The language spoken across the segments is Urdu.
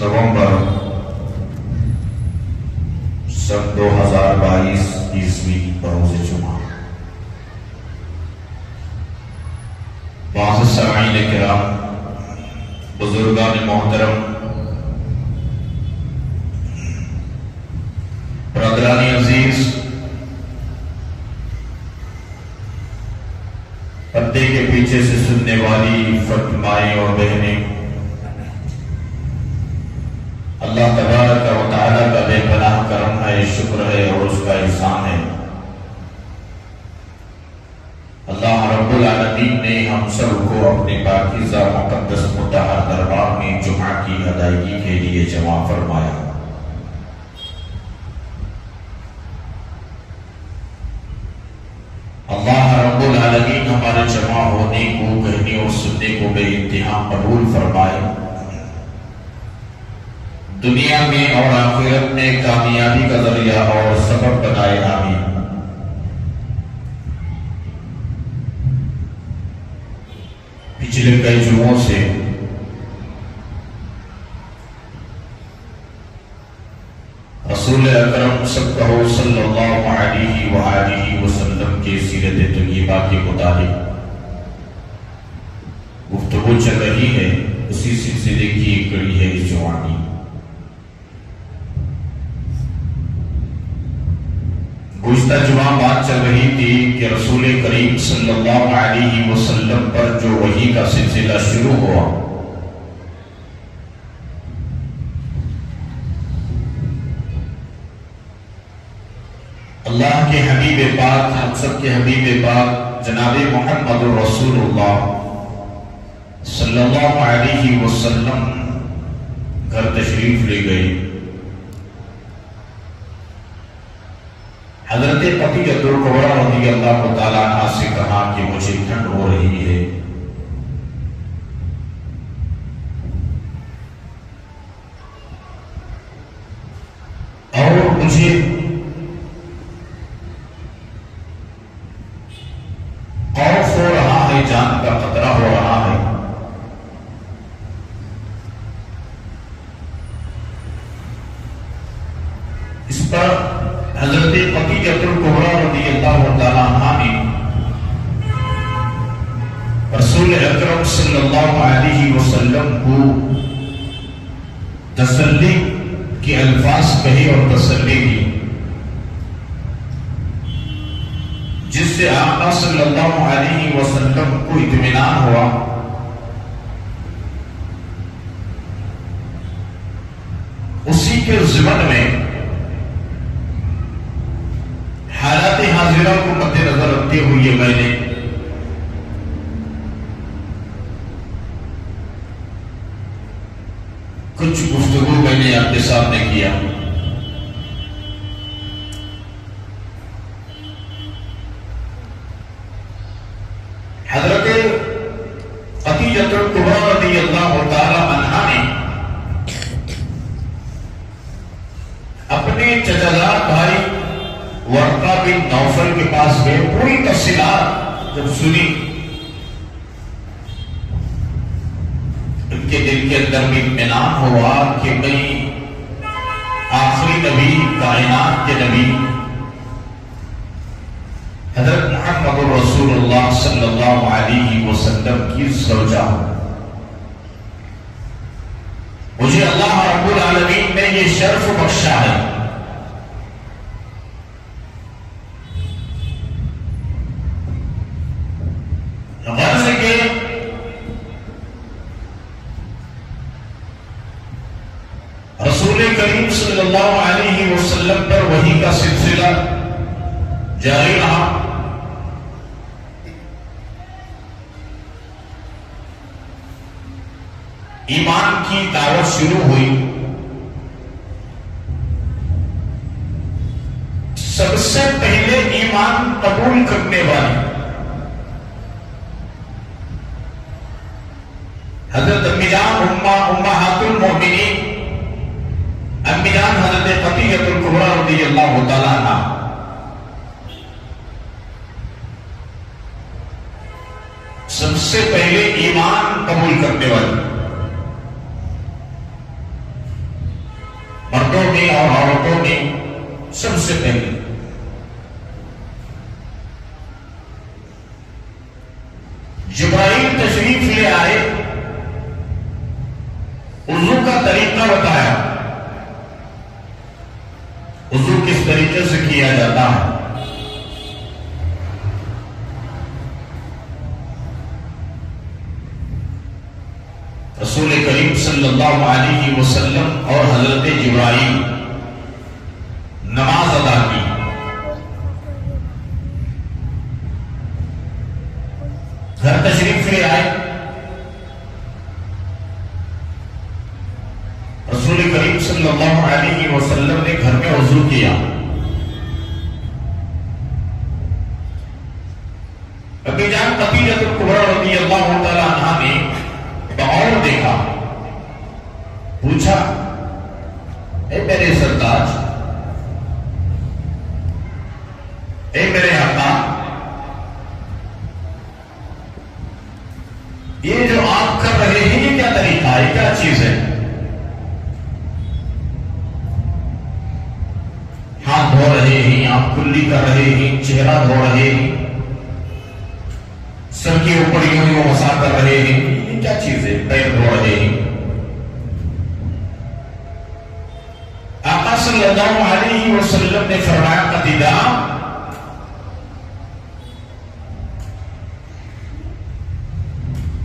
نومبر سن 2022 عیسوی بروز جمعہ معزز سامعین کرام، بزرگان محترم، برادران عزیز، پردے کے پیچھے سے سننے والی فاطمائیں اور بہنیں، اللہ تبارک و تعالیٰ کا بے پناہ کرم ہے، شکر ہے اور اس کا احسان ہے۔ اللہ رب العالمین نے ہم سب کو اپنے پاکیزہ مقدس مطہر دربار میں جمعہ کی ادائیگی کے لیے جمع فرمایا۔ اللہ رب العالمین ہمارے جمع ہونے کو، کہنے اور سننے کو بے انتہا قبول فرمائے، دنیا میں اور آخرت میں کامیابی کا ذریعہ اور سبب بنائے، آمین۔ پچھلے کئی جمعوں سے رسول اکرم صلی اللہ علیہ وآلہ وسلم کے سیرت طیبہ کے متعلق گفتگو چل رہی ہے، اسی سلسلے کی ایک کڑی ہے اس جمعہ کی۔ گزشتہ جمعہ بات چل رہی تھی کہ رسول کریم صلی اللہ علیہ وسلم پر جو وحی کا سلسلہ شروع ہوا، اللہ کے حبیب پاک، ہم سب کے حبیب پاک جناب محمد رسول اللہ صلی اللہ علیہ وسلم گھر تشریف لے گئے۔ حضرت خدیجہ کبریٰ رضی اللہ تعالیٰ عنہا سے کہا کہ مجھے ٹھنڈ ہو رہی ہے، اور مجھے خوف ہو رہا ہے، جان کا خطرہ ہو رہا ہے۔ اس پر حضرت خدیجہ کبریٰ رضی اللہ تعالیٰ عنہا نے رسول اکرم صلی اللہ علیہ وسلم کو تسلی کے الفاظ کہے اور تسلی کی، جس سے آقا صلی اللہ علیہ وسلم کو اطمینان ہوا۔ اسی کے ضمن میں حالات حاضرہ کو مد نظر رکھتے ہوئے میں نے کچھ گفتگو میں نے آپ کے سامنے کیا۔ حضرت خدیجہ کبریٰ رضی اللہ تعالی عنہا نے اپنے چچازاد بھائی ورقہ بن نوفل کے پاس گئے، پوری تفصیلات جب سنی، ان کے دل کے اندر بھی اطمینان ہوا کہ میں آخری نبی، کائنات کے نبی حضرت محمد رسول اللہ صلی اللہ علیہ وسلم کی زوجہ ہوں۔ مجھے اللہ رب العالمین نے یہ شرف بخشا ہے۔ غرض کے رسول کریم صلی اللہ علیہ وسلم پر وحی کا سلسلہ جاری رہا۔ ایمان کی دعوت شروع ہوئی۔ سب سے پہلے ایمان قبول کرنے والی حضرت امی جان امہات المؤمنین امی جان حضرت خدیجہ کبریٰ رضی اللہ تعالیٰ عنہا سب سے پہلے ایمان قبول کرنے والی۔ سب سے پہلے جبرائیل تشریف لے آئے، وضو کا طریقہ بتایا، وضو کس طریقے سے کیا جاتا ہے۔ رسول کریم صلی اللہ علیہ وسلم اور حضرت جبرائیل نماز ادا کی۔ گھر تشریف لے آئے، رسول کریم صلی اللہ علیہ وسلم نے گھر میں وضو کیا۔ ابی جان خدیجہ کبریٰ رضی اللہ تعالی عنہا نے بغور دیکھا، پوچھا اے میرے سرتاج، اے میرے آقا، یہ جو آپ کر رہے ہیں یہ کیا طریقہ ہے، کیا چیز ہے؟ ہاتھ دھو رہے ہیں، آپ کلی کر رہے ہیں، چہرہ دھو رہے ہیں، سر کے اوپر یوں مسا کر رہے ہیں، یہ کیا چیز ہے؟ پیر دھو رہے ہیں۔ آقا صلی اللہ علیہ وسلم نے فرمایا خدیجہ،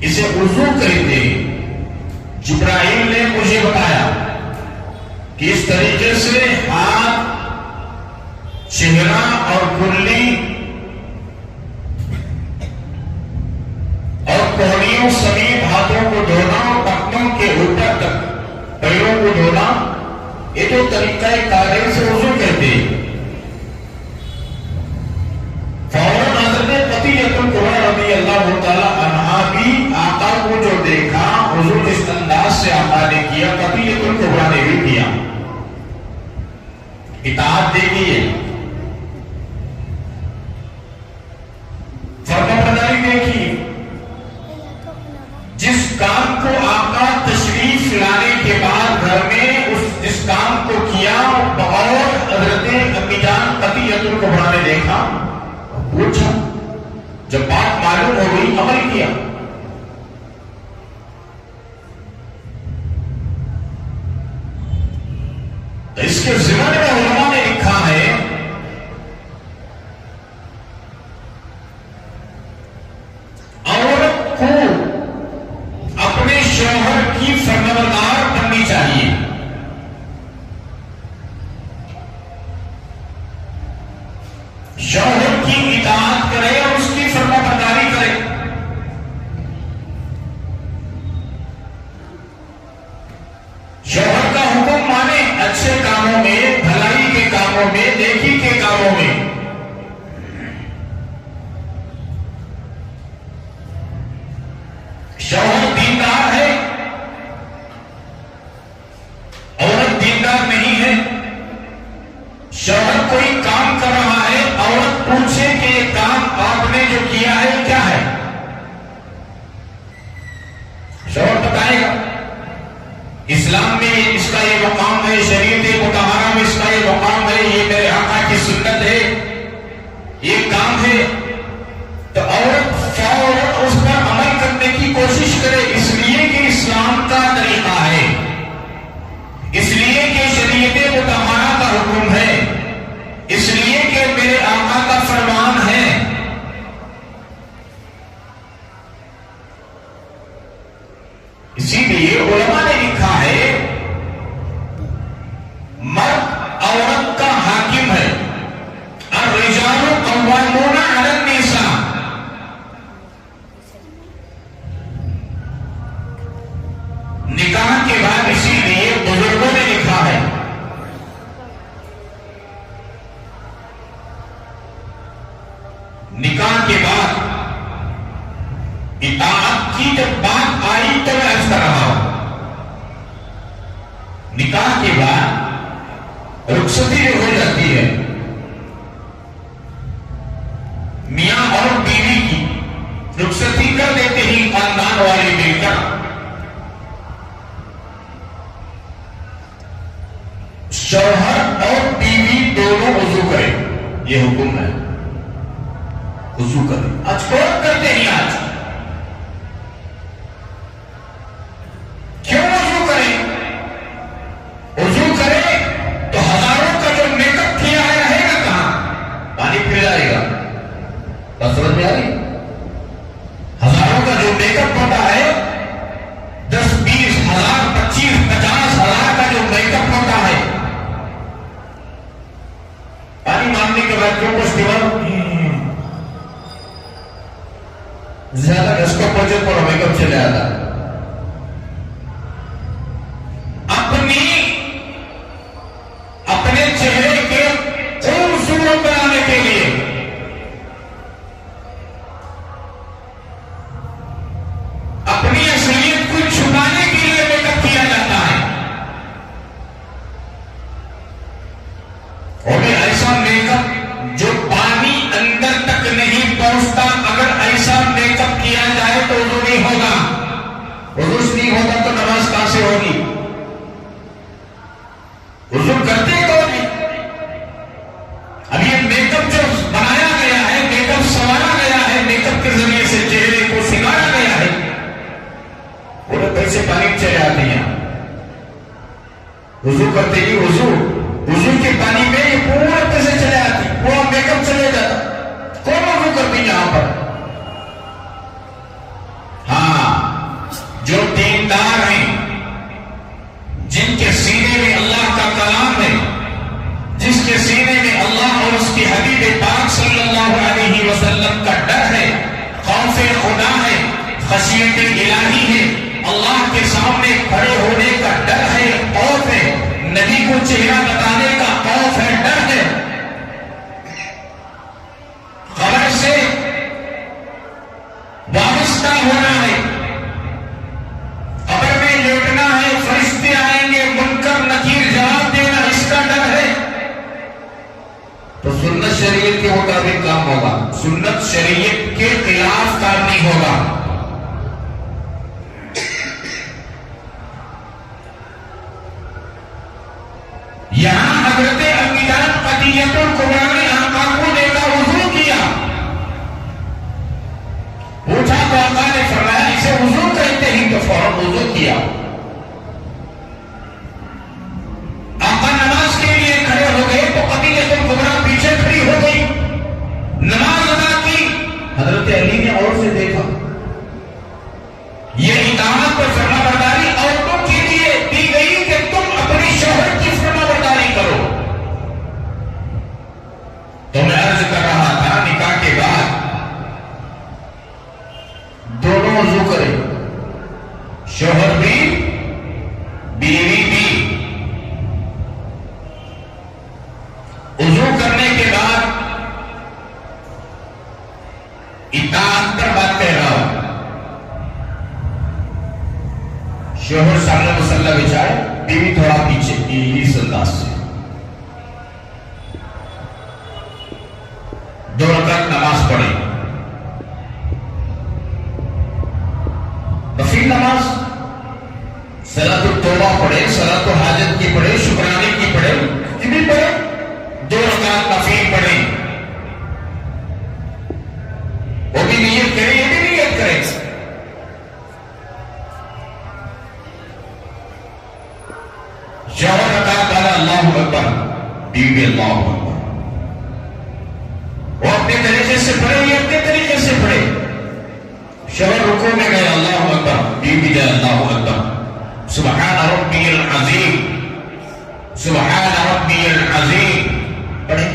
اسے وضو کہتے ہیں۔ جبرائیل نے مجھے بتایا کہ اس طریقے سے ہاتھ، چہرہ اور کلی اور کوہنیوں سمیت ہاتھوں کو دھونا اور ٹخنوں کے اوپر تک پیروں کو دھونا، یہ جو طریقہ کار ہے اسے وضو کہتے ہیں۔ فوراً حضرت خدیجہ کبریٰ رضی اللہ تعالی عنہا بھی آقا کو جو دیکھا، وضو اس انداز سے آقا نے کیا، خدیجہ کبریٰ نے بھی کیا، اطاعت دیکھیے، فرمانبرداری دیکھیے۔ جس کام کو آقا تشریف لانے کے بعد گھر میں جس کام کو کیا، بغور حضرت امی جان خدیجہ کبریٰ نے دیکھا، پوچھا، جب بات معلوم ہو گئی عمل کیا۔ تو اس کے ضمن میں علماء نے لکھا ہے عورت کو اپنے شوہر کی فرمانبردار بننی چاہیے۔ شوہر کی اطاعت کرے اور اس کی فرمانبرداری کرے۔ شوہر کا حکم مانے، اچھے کاموں میں، بھلائی کے کاموں میں، نیکی کے کاموں میں۔ شوہر دیندار ہے، عورت دیندار نہیں ہے، شوہر کوئی کام کر رہا ہے، عورت پوچھے کہ یہ کام آپ نے جو کیا ہے کیا ہے، شوہر بتائے گا۔ اسلام میں اس کا یہ مقام ہے، شریعت مطہرہ میں اس کا یہ مقام ہے، یہ میرے آقا کی سنت ہے، یہ کام ہے، تو عورت فوراً اس پر عمل کرنے کی کوشش کرے، اس لیے کہ اسلام کا طریقہ ہے، اس لیے کہ شریعت مطہرہ کا حکم ہے، اس لیے کہ میرے آقا کا فرمان ہے۔ اسی لیے علماء نے لکھا ہے مرد عورت کا حاکم ہے، الرجال قوامون علی النساء۔ نکاح کے بعد اسی لیے بزرگوں نے لکھا ہے نکاح کے بعد اطاعت کی جب بات آئی تو میں عرض کر رہا ہوں، نکاح کے بعد رخصتی جو ہو جاتی ہے میاں اور بیوی کی، رخصتی کر دیتے ہی خاندان والے مل کر، شوہر اور بیوی دونوں یہ حکم ہے وضو کریں. آج کون کرتے ہیں؟ آج کیوں وضو کریں؟ وضو کریں تو ہزاروں کا جو میک اپ کیا ہے رہے گا کہاں؟ پانی پھر جائے گا. بات سمجھ میں آ رہی؟ ہزاروں کا جو میک اپ ہوتا ہے 10 20 ہزار 25 50 ہزار کا جو میک اپ ہوتا ہے پانی مارنے کے بعد کیوں کچھ دیوار زیادہ اس کو پہنچے پر میک اپ چلے آتا. اپنے چہرے کے خوبصورت بنانے کے لیے اپنی اصلیت کو چھپانے کے لیے میک اپ کیا جاتا ہے. اور بھی ایسا میک اپ جو پانی اندر تک نہیں پہنچتا، اگر ایسا میک اپ کیا جائے تو وضو نہیں ہوگا. وضو نہیں ہوگا تو نماز کہاں سے ہوگی؟ وضو کرتے کون نہیں؟ اب یہ میک اپ جو بنایا گیا ہے، میک اپ سنوارا گیا ہے، میک اپ کے ذریعے سے چہرے کو سنگارا گیا ہے، پورے پیسے پانی چلے آتے ہیں. وضو کرتے ہی وضو کے پانی میں یہ پورے پیسے چلے آتے، پورا میک اپ چلے جاتا. کون وضو کرتے یہاں پر؟ ہاں، جو دیندار ہیں، جن کے سینے میں اللہ کا کلام ہے، جس کے سینے میں اللہ اور اس کی حبیب پاک صلی اللہ علیہ وسلم کا ڈر ہے، خوف خدا ہے، خشیت الہی ہے، اللہ کے سامنے کھڑے ہونے کا ڈر ہے، خوف ہے، نبی کو چہرہ بتانے کا خوف ہے، ڈر ہے، خبر سے وابستہ ہونا ہے، قبر میں لیٹنا ہے، فرشتے آئیں گے، منکر نکیر جواب دینا، اس کا ڈر ہے. تو سنت شریعت کے مطابق کام ہوگا، سنت شریعت کے خلاف کام نہیں ہوگا. یہاں حضرت امی جان خدیجہ الکبریٰ نے آقا کو دیکھا، وضو کیا، پوچھا تو آقا نے فرمایا اسے وضو کہتے ہی، تو فوراً وضو کیا. آقا نماز کے لیے کھڑے ہو گئے تو خدیجہ الکبریٰ پیچھے کھڑی ہو گئی، نماز ادا کی. حضرت علی نے اور سے دیکھا. یہ اطاعت اور فرما برداری عورتوں کے لیے دی گئی کہ تم اپنی شوہر کی فرما برداری کرو. تو میں عرض کر رہا تھا نکاح کے بعد دونوں وضو کریں، شوہر بھی بیوی بھی. وضو کرنے کے بعد اطاعت پر بات کہہ رہا ہوں. شوہر سامنے مصلی بچھائے، بیوی تھوڑا پیچھے، اس انداز سے 2 رکعت نماز پڑھی. نفل نماز صلاۃ التوبہ پڑھے، صلاۃ الحاجت کی پڑھے، شکرانے کی پڑھے، یہ بھی پڑھے. 2 رکعت نفل پڑھے، وہ بھی نیت کرے، یہ بھی نیت کرے. شوہر رکعت والا اللہ اکبر، بیوی اللہ اکبر. وہ اپنے طریقے سے پڑھے، یہ اپنے طریقے سے پڑھے. شوہر رکوع میں گئے، اللہ اکبر، بیوی جائے اللہ اکبر. سبحان ربی العظیم، سبحان ربی العظیم پڑھے.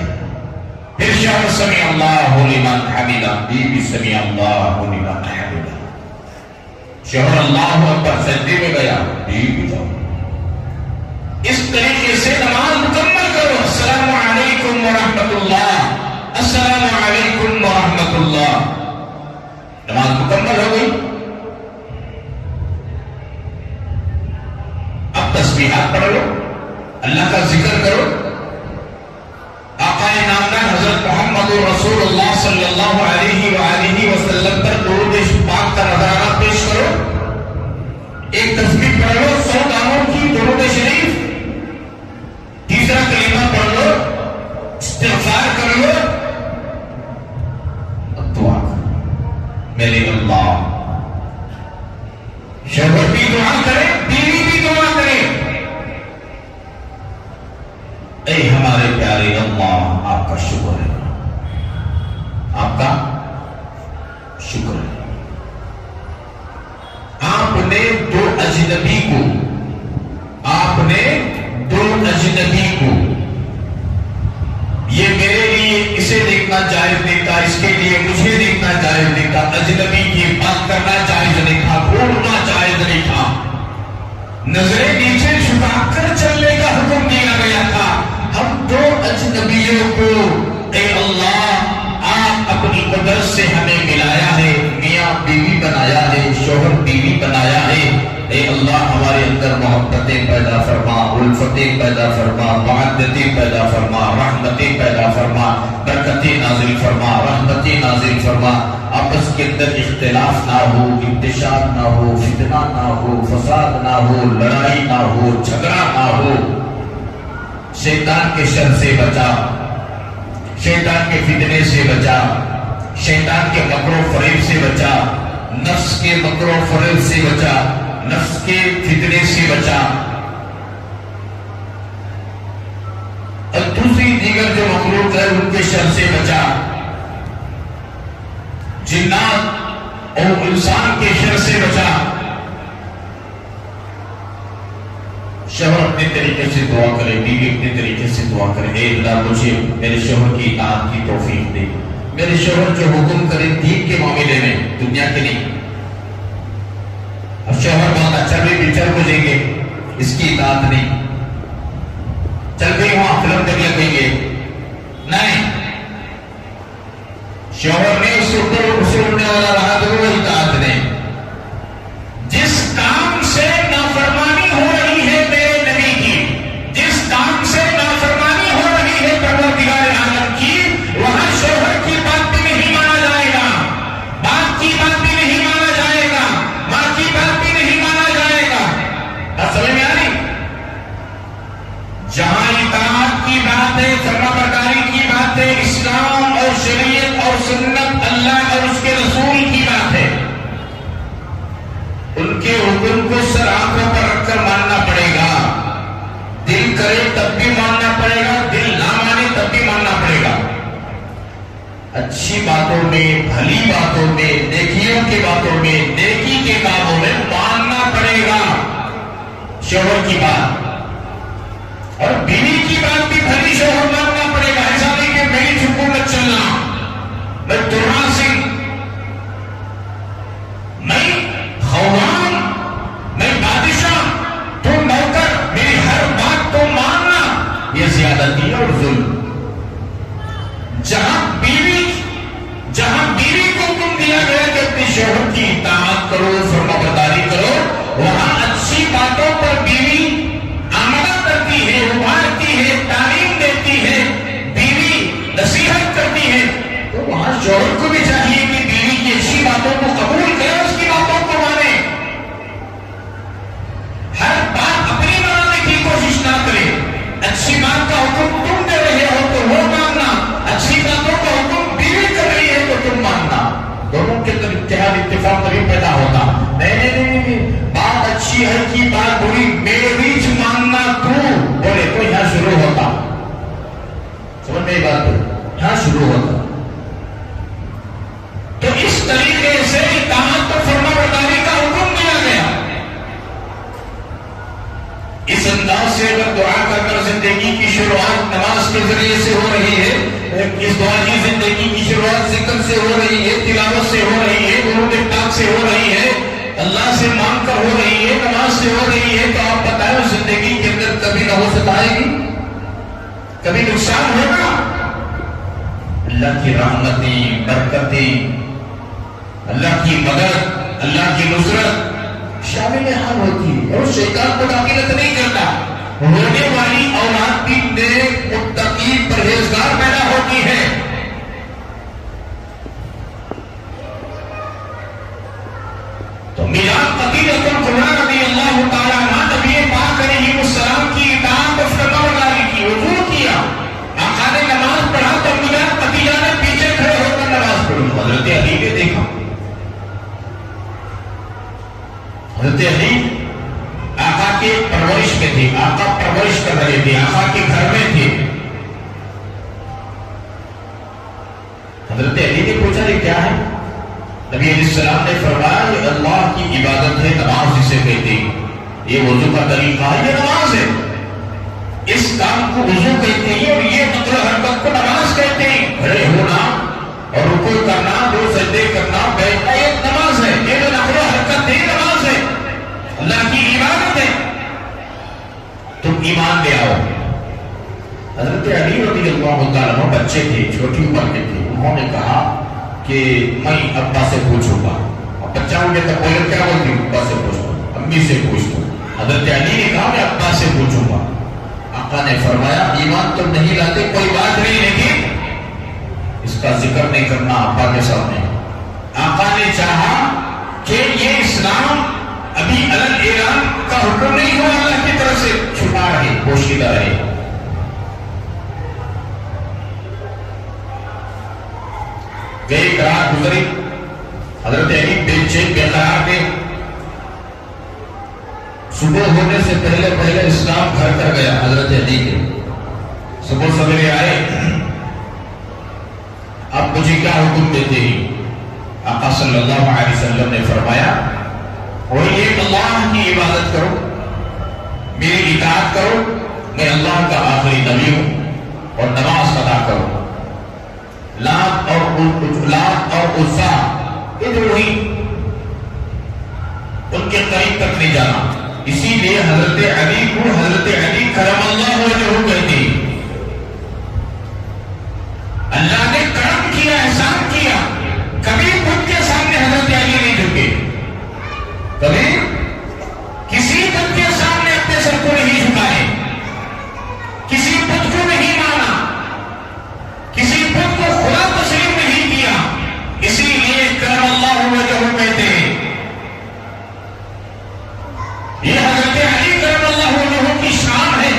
پھر شوہر سمع اللہ لمن حمدہ، بیوی سمع اللہ لمن حمدہ. شوہر اللہ اکبر سجدے میں گیا، بیوی جاؤ. اس طریقے سے نماز مکمل کرو. السلام علیکم ورحمۃ اللہ، السلام علیکم ورحمۃ اللہ. نماز مکمل ہو گئی. اب تسبیحات پڑھ لو، اللہ کا ذکر کرو. آقا نامدار حضرت محمد رسول اللہ صلی اللہ علیہ وآلہ وسلم پر درود پاک کا نظرانہ پیش کرو. ایک تسبیح پڑھ لو 100 دانوں کی درود شریف. تیسرا کلمہ پڑھ لو، استغفار کر لو. شوہر بھی دعا کرے، بیوی بھی دعا کرے، اے ہمارے پیارے اللہ آپ کا شکر ہے، آپ کا شکر ہے، آپ نے دو اجنبی کو یہ میرے لیے اسے دیکھنا جائز نہیں تھا، اس کے لیے مجھے دیکھنا جائز نہیں تھا، اجنبی کی بات کرنا جائز نہیں تھا، بولنا جائز نہیں تھا، نظریں نیچے جھکا کر چلنے کا حکم دیا گیا تھا۔ ہم دو اجنبیوں کو اے اللہ آپ اپنی قدرت سے ہمیں ملایا ہے، میاں بیوی بنایا ہے، شوہر بیوی بنایا ہے، اے اللہ ہمارے اندر محبتیں پیدا فرما، الفتیں پیدا فرما، معدتیں پیدا فرما، رحمتیں پیدا فرما، برکتیں نازل فرما، رحمتیں نازل فرما، آپس کے اندر اختلاف نہ ہو، انتشار نہ ہو، فتنہ نہ ہو، فساد نہ ہو، لڑائی نہ ہو، جھگڑا نہ ہو، شیطان کے شر سے بچا، شیطان کے فتنے سے بچا، شیطان کے مکر و فریب سے بچا، نفس کے مکر و فریب سے بچا، نفس کے فتنے سے بچا، اور دوسری دیگر جو مخلوق ہے ان کے شر سے بچا، جنات اور انسان کے شر سے بچا۔ شوہر اپنے طریقے سے دعا کرے، بیوی اپنے طریقے سے دعا کرے، اے اللہ مجھے میرے شوہر کی اطاعت کی توفیق دے، میرے شوہر جو حکم کرے دین کے معاملے میں، دنیا کے نہیں۔ اب شوہر بہت اچھا بھی پکچر کو دیں گے، اس کی اطاعت نہیں، چل گئی وہاں فلم دیکھ لگیں گے، نہیں، شوہر نے اس سے اڑنے والا رہا تو وہ اطاعت نہیں۔ جس کام سے نافرمانی ہو رہی ہے میرے نبی کی، جس کام سے نافرمانی ہو رہی ہے پروردگار عالم کی، وہاں شوہر کی بات بھی نہیں مانا جائے گا، باپ کی بات بھی نہیں مانا جائے گا، ماں کی بات بھی نہیں مانا جائے گا۔ بات سمجھ میں آ رہی؟ جہاں اطاعت کی بات ہے، فرما برداری کی بات ہے، اسلام اور شریعت اور سنت اللہ اور اس کے رسول کی بات ہے، ان کے حکم کو سر آنکھوں پر رکھ کر ماننا پڑے گا، دل کرے تب بھی ماننا پڑے گا، دل نہ مانے تب بھی ماننا پڑے گا۔ اچھی باتوں میں، بھلی باتوں میں، نیکیوں کی باتوں میں، نیکی کے کاموں میں ماننا پڑے گا شوہر کی بات، اور بیوی کی بات بھی بھلی شوہر ماننا پڑے گا۔ ایسا نہیں کہ میری حکومت چلنا، میں درا سنگھ، میں خوان، میں بادشاہ، تو نوکر، میری ہر بات کو ماننا، یہ زیادتی اور ظلم۔ جہاں بیوی کو حکم دیا گیا کہ اپنی شوہر کی اطاعت کرو، فرما برداری کرو، وہاں اچھی باتوں پر بیوی آمدہ کرتی ہے، ابھارتی ہے، تعلیم دیتی ہے، بیوی نصیحت کرتی ہے، تو وہاں شوہر کو بھی چاہیے کہ بیوی کی اچھی باتوں کو قبول کرے، اس کی باتوں کو مانے، ہر بات اپنی بنانے کی کوشش نہ کرے۔ اچھی بات کا حکم تم دے رہے ہو تو وہ ماننا، اچھی باتوں کا حکم بیوی کر رہی ہے تو تم ماننا، دونوں کے اندر اتحاد اتفاق تبھی پیدا ہوتا۔ نہیں، بات اچھی ہے کہ بات بری، میری ماننا تو بولے تو یہاں شروع ہوتا، سمجھ میں یہ بات ہے، یہاں شروع ہوتا۔ تو اس طریقے سے اطاعت اور فرما برداری کا حکم دیا گیا۔ اس انداز سے اگر دعا کر کر زندگی کی شروعات نماز کے ذریعے سے ہو رہی ہے، اس دعا کی زندگی کی شروعات ذکر سے ہو رہی ہے، تلاوت سے ہو رہی ہے، درود پاک سے ہو رہی ہے، اللہ سے مانگ کر ہو رہی ہے، نماز سے ہو رہی ہے، تو آپ بتائیں زندگی کے اندر کبھی نہ ہو ستائے گی، کبھی نقصان ہوگا؟ اللہ کی رحمتیں، برکتیں، اللہ کی مدد، اللہ کی نصرت شامل حال ہوتی ہے، اور شیطان کو داخلت نہیں کرتا۔ ہونے والی اولاد بھی نیک، متقی، پرہیزگار پیدا ہوتی ہے۔ تو میلاد قدیرۃ الکبریٰ رضی اللہ تعالیٰ عنہ نبی پاک علیہ السلام کی اطاعت و فرمانبرداری کی، وضو کیا، آقا نے نماز پڑھا تو میلاد قدیرہ نے پیچھے کھڑے ہو کر نماز پڑھی، حضرت علی نے دیکھا، حضرت علی آقا کی پرورش میں تھے، آقا پرورش کر رہے تھے، آقا کے گھر میں تھے. حضرت علی نے پوچھا یہ کیا ہے؟ نبی علیہ السلام نے فرمایا یہ اللہ کی عبادت ہے، نماز جسے کہتے ہیں. یہ وضو کا طریقہ ہے، یہ نماز ہے. اس کام کو وضو کہتے ہیں اور یہ مطلب حرکت کو نماز کہتے ہیں. کھڑے ہونا اور رکوع کرنا، 2 سجدے کرنا، بیٹھنا، یہ نماز ہے. یہ جو نقل و حرکت ہے نماز ہے، اللہ کی عبادت ہے. تم ایمان لے آؤ. حضرت علی رضی اللہ تعالیٰ عنہ بچے تھے، چھوٹی عمر کے تھے. انہوں نے کہا کہ میں ابا سے پوچھوں گا. اب بچہ ہوں گے تو بولے کیا بولتی ہوں؟ ابا سے پوچھتا ہوں، امی سے پوچھتا ہوں. حضرت علی نے کہا میں ابا سے پوچھوں گا. آقا نے فرمایا ایمان تم نہیں لاتے کوئی بات نہیں، لیکن اس کا ذکر نہیں کرنا ابا کے سامنے. آقا نے چاہا کہ یہ اسلام ابھی علن اعلان کا حکم نہیں ہوا، اللہ کی طرف سے چھپا رہے، پوشیدہ رہے. گئے ایک رات گزری، حضرت علی بے چین بے قرار تھے. صبح ہونے سے پہلے پہلے اسلام گھر کر گیا حضرت علی کے. صبح سویرے آئے، اب مجھے کیا حکم دیتے ہیں؟ آقا صلی اللہ علیہ وسلم نے فرمایا وہی ایک اللہ کی عبادت کرو، میری اطاعت کرو، میں اللہ کا آخری نبی ہوں، اور نماز ادا کرو. لات اور عزا یہ جو ہوئی ان کے قریب تک نہیں جانا. اسی لیے حضرت علی کو حضرت علی کرم اللہ وجہہ کہتے ہیں. اللہ نے کرم کیا، احسان کیا. کبھی خود کے سامنے حضرت علی نہیں جھکے، کبھی کسی خود کے سامنے اپنے سر کو نہیں جھکائے، کسی خود کو نہیں مانا، کسی خود کو خدا تسلیم نہیں کیا. اسی لیے کرم اللہ وجہہ کہتے ہیں. یہ حضرت علی کرم اللہ وجہہ کی شان ہے.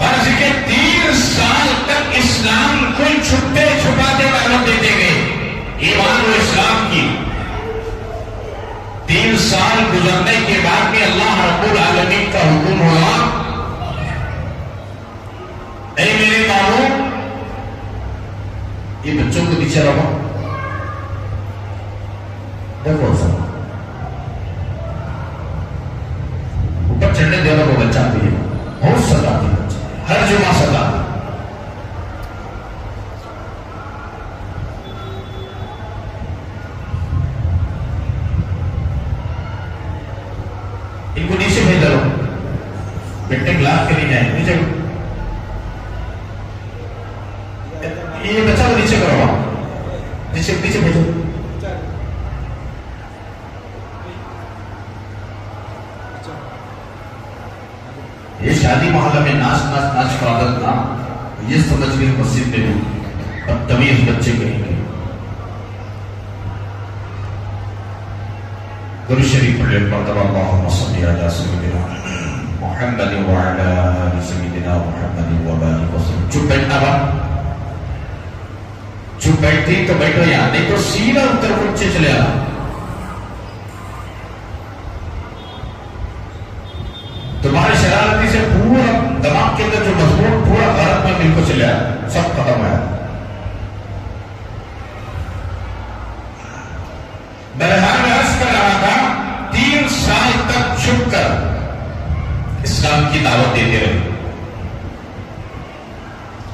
غرض کے 3 سال تک اسلام کو چھپتے چھپاتے دعوت دیتے گئے، ایمان و اسلام کی. 3 سال گزرنے کے بعد میں اللہ رب العالمین کا حکم ہوا اے میرے بابو یہ بچوں کو پیچھے رہو، دیکھو سب اوپر چڑھنے دے رہا. وہ بچہ بھی ہے بہت ستاتی بچہ، ہر جمعہ ستاتی. ان کو نیچے بھیج دو، بیٹے کلاس کے لیے جائیں نیچے. یہ بچہ کو نیچے کرو، نیچے نیچے بھیجو. یہ شادی محلہ میں ناچ کا عادت تھا، یہ سمجھ کے مسجد میں بھی بدتمیز بچے کہیں گے. درود شریف پڑھ لیں مرتبہ اللہم صلی علی سیدنا محمد وعلی آل سیدنا محمد وبارک وسلم. چپ بیٹھنا بات، چپ بیٹھتی تو بیٹھو یہاں، نہیں تو سیدھا اتر نیچے چلے آنا. تمہاری شرارتی سے پورا دماغ کے اندر جو مضمون پورا بھارت میں مل کو چلے آیا، سب ختم ہے. بہرحال میں عرض کر رہا تھا 3 سال تک چھپ کر اسلام کی دعوت دیتے رہے.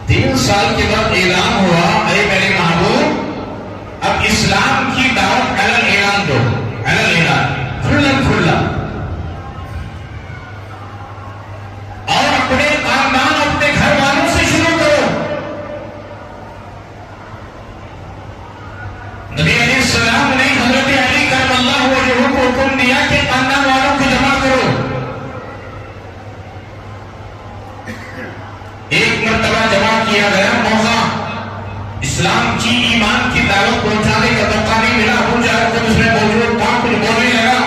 3 سال کے بعد اعلان ہوا اے میرے محبوب اب اسلام کی دعوت علن اعلان دو، علن اعلان کھلا کھلا، اور اپنے خاندان اپنے گھر والوں سے شروع کرو. نبی علیہ السلام نے حضرت علی کرم اللہ وجہہ کو حکم دیا کہ خاندان والوں کو جمع کرو. ایک مرتبہ جمع کیا گیا، موقع اسلام کی ایمان کی دعوت پہنچانے کا موقع نہیں ملا. ابو جہل کو دوسرے موجود تھا، کچھ بولنے لگا.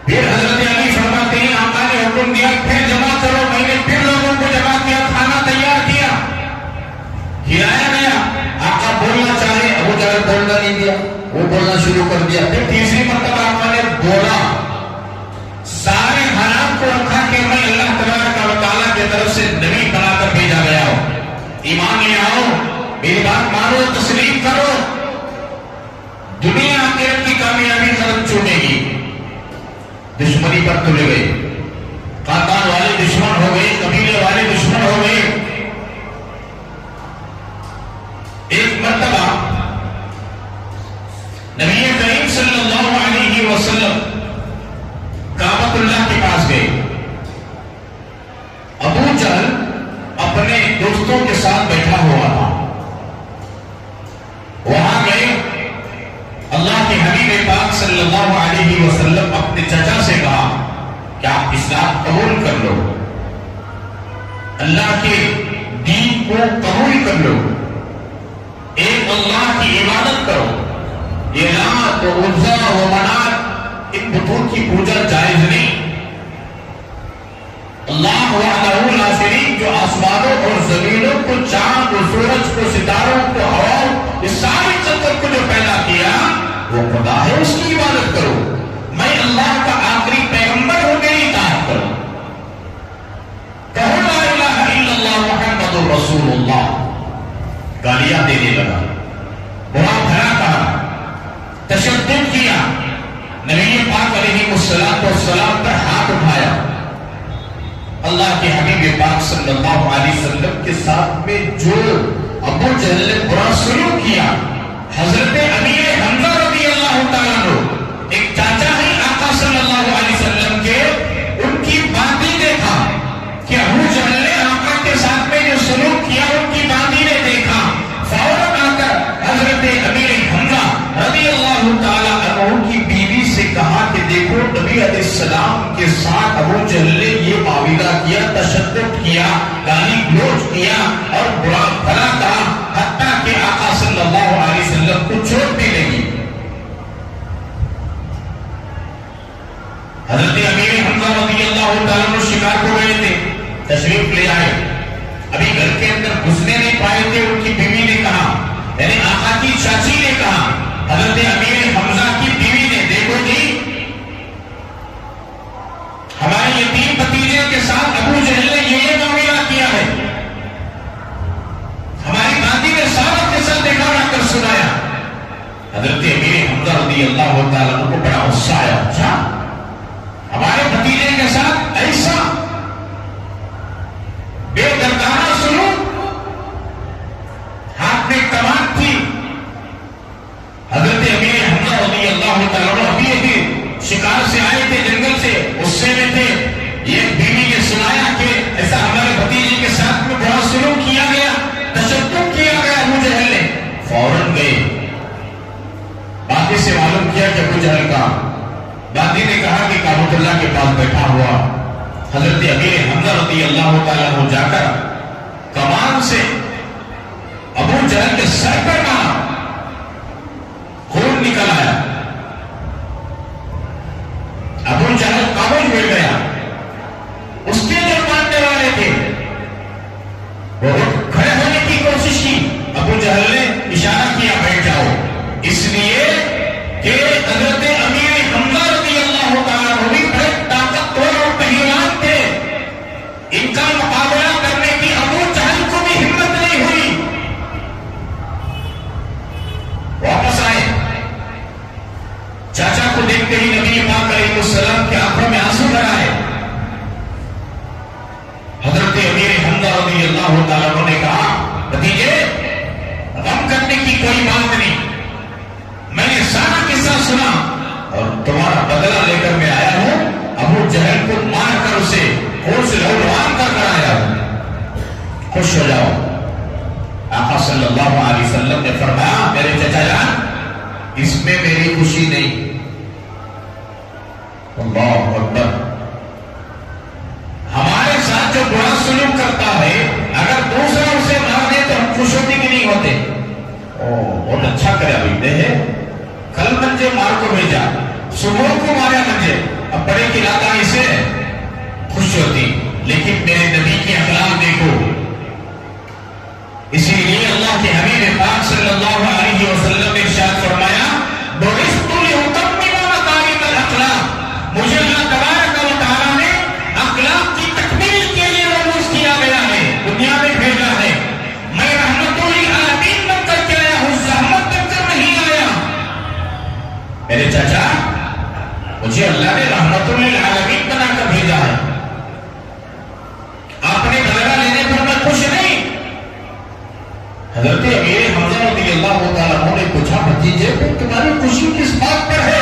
پھر حضرت علی فرماتے ہیں آقا نے حکم دیا پھر جمع کرو. میں نے پھر لوگوں کو جمع کیا، کھانا تیار کیا، کھلایا گیا. آقا بولنا چاہے، ابو جہل بولنا نہیں دیا. وہ بولنا شروع کر دیا. پھر تیسری مرتبہ آقا نے بولا, سارے حالات کو رکھا کہ میں اللہ تبارک و تعالیٰ کی طرف سے نبی بنا کر بھیجا گیا ہوں, ایمان لے آؤ, میری بات مانو, تسلیم کرو, دنیا آخرت کی کامیابی قدم چومے گی. دشمنی پر تلے گئے, خاندان والے دشمن ہو گئے, قبیلے والے دشمن ہو گئے. ایک مرتبہ نبی کریم صلی اللہ علیہ وسلم کعبۃ اللہ کے پاس گئے. ابو جہل اپنے دوستوں کے ساتھ بیٹھا ہوا تھا. وہاں گئے, اللہ کے حبیب پاک صلی اللہ علیہ وسلم اپنے چچا سے کہا کہ آپ اسلام قبول کر لو, اللہ کے دین کو قبول کر لو, ایک اللہ کی عبادت کرو. یہ لات و عزا و منات ان بتوں کی پوجا جائز نہیں. اللہ وحدہ لا شریک جو آسمانوں اور زمینوں کو, چاند و سورج کو, ستاروں کو, ہواؤں, اس ساری چکر کو جو پیدا کیا وہ خدا ہے, اس کی عبادت کرو. میں اللہ کا آخری پیغمبر ہوں, میری اطاعت کرو. کہو لا الہ الا اللہ محمد رسول اللہ. گالیاں دینے لگا, برا بھلا کہا, تشدد کیا. نبی پاک علیہ السلام پر ہاتھ اٹھایا. اللہ کے حبیب پاک صلی اللہ علیہ وسلم کے ساتھ میں جو ابو جہل نے برا سلوک کیا, حضرت امیر حمزہ رضی اللہ تعالیٰ عنہ, ایک چاچا ہے آقا صلی اللہ علیہ وسلم کے, ان کی باتیں دیکھا کہ ابو جہل نے آقا کے ساتھ میں جو سلوک کیا, ان کی باتیں نے دیکھا. فوراً آ کر حضرت امیر حمزہ رضی اللہ تعالیٰ عنہ کی بیوی سے کہا کہ دیکھو نبی علیہ السلام کے ساتھ ابو جہل نے یہ معاملہ کیا, تشدد کیا, گالی گلوچ کیا اور برا بھلا کہا, حتیٰ کہ آقا صلی اللہ علیہ وسلم کو چوٹ بھی لگی. حضرت امیر حمزہ رضی اللہ تعالیٰ عنہ شکار کو گئے تھے, تشریف لے آئے, ابھی گھر کے اندر گھسنے نہیں پائے تھے. ان کی بیوی نے کہا, یعنی آقا کی چاچی نے کہا حضرت امیر حمزہ کی بیوی نے, دیکھو جی ہمارے یتیم بھتیجے کے ساتھ ابو جہل نے یہ معاملہ کیا ہے. ہماری دادی نے سارا قصہ دکھا کر سنایا. حضرت امیر حمزہ رضی اللہ تعالیٰ عنہ کو بڑا غصہ آیا, اچھا ہمارے بھتیجے کے ساتھ ایسا بے دردانہ سلوک, ہاتھ میں کمان تھی. حضرت امیر حمزہ رضی اللہ تعالیٰ عنہ ابھی شکار سے آئے تھے, جنگل سے, غصے میں تھے. یہ بیوی نے سنایا کہ ایسا ہمارے بھتیجے کے ساتھ میں بڑا سلوک کیا گیا, تشدد کیا گیا ابو جہل نے. فوراً گئے, باقی سے معلوم کیا کہ ابو جہل کا, دادی نے کہا کہ کعبۃ اللہ کے پاس بیٹھا ہوا حضرت امیر حمزہ رضی اللہ تعالیٰ عنہ جا کر کمان سے ابو جہل کے سر پر مارا, خون نکل آیا. ابو جہل خاموش بیٹھ گیا. اس کے جو ماننے والے تھے وہ کھڑے ہونے کی کوشش کی. ابو جہل نے اشارہ کیا بیٹھ جاؤ, اس لیے کہ حضرت امیر حمزہ رضی اللہ تعالیٰ عنہ بھی بڑے طاقتور اور پہلوان تھے. ان کا مقابلہ کرنے کی ابو جہل کو بھی ہمت نہیں ہوئی. واپس آئے, چاچا کو دیکھتے ہی نبی پاک علیہ السلام کی آنکھوں میں آنسو بھر آئے. حضرت امیر حمزہ رضی اللہ تعالیٰ عنہ نے کہا, بھتیجے غم کرنے کی کوئی بات نہیں, میں نے سارا قصہ سنا اور تمہارا بدلہ لے کر میں آیا ہوں. ابو جہل کو مار کر اسے خون سے لہولہان کر آیا ہوں, خوش ہو جاؤ. آقا صلی اللہ علیہ وسلم نے فرمایا, میرے چچا جان اس میں میری خوشی نہیں. اللہ اکبر. ہمارے ساتھ جو برا سلوک کرتا ہے اگر دوسرا اسے مار دے تو ہم خوش ہوتے کہ نہیں ہوتے؟ بہت اچھا کرے ابھی دے, کل منجے مار کو بھیجا, صبح کو مارا منجے, اب بڑے کی لادائی سے خوش ہوتی. لیکن میرے نبی کی اخلاق دیکھو. اسی لیے اللہ کے حبیب پاک صلی اللہ علیہ وسلم نے ارشاد فرمایا, مجھے اللہ نے رحمت للعالمین بنا کر بھیجا ہے، آپ نے بدلہ لینے پر میں خوش نہیں۔ حضرت امیر حمزہ رضی اللہ تعالیٰ عنہ نے پوچھا بھتیجے کو تمہاری خوشی کس بات پر ہے،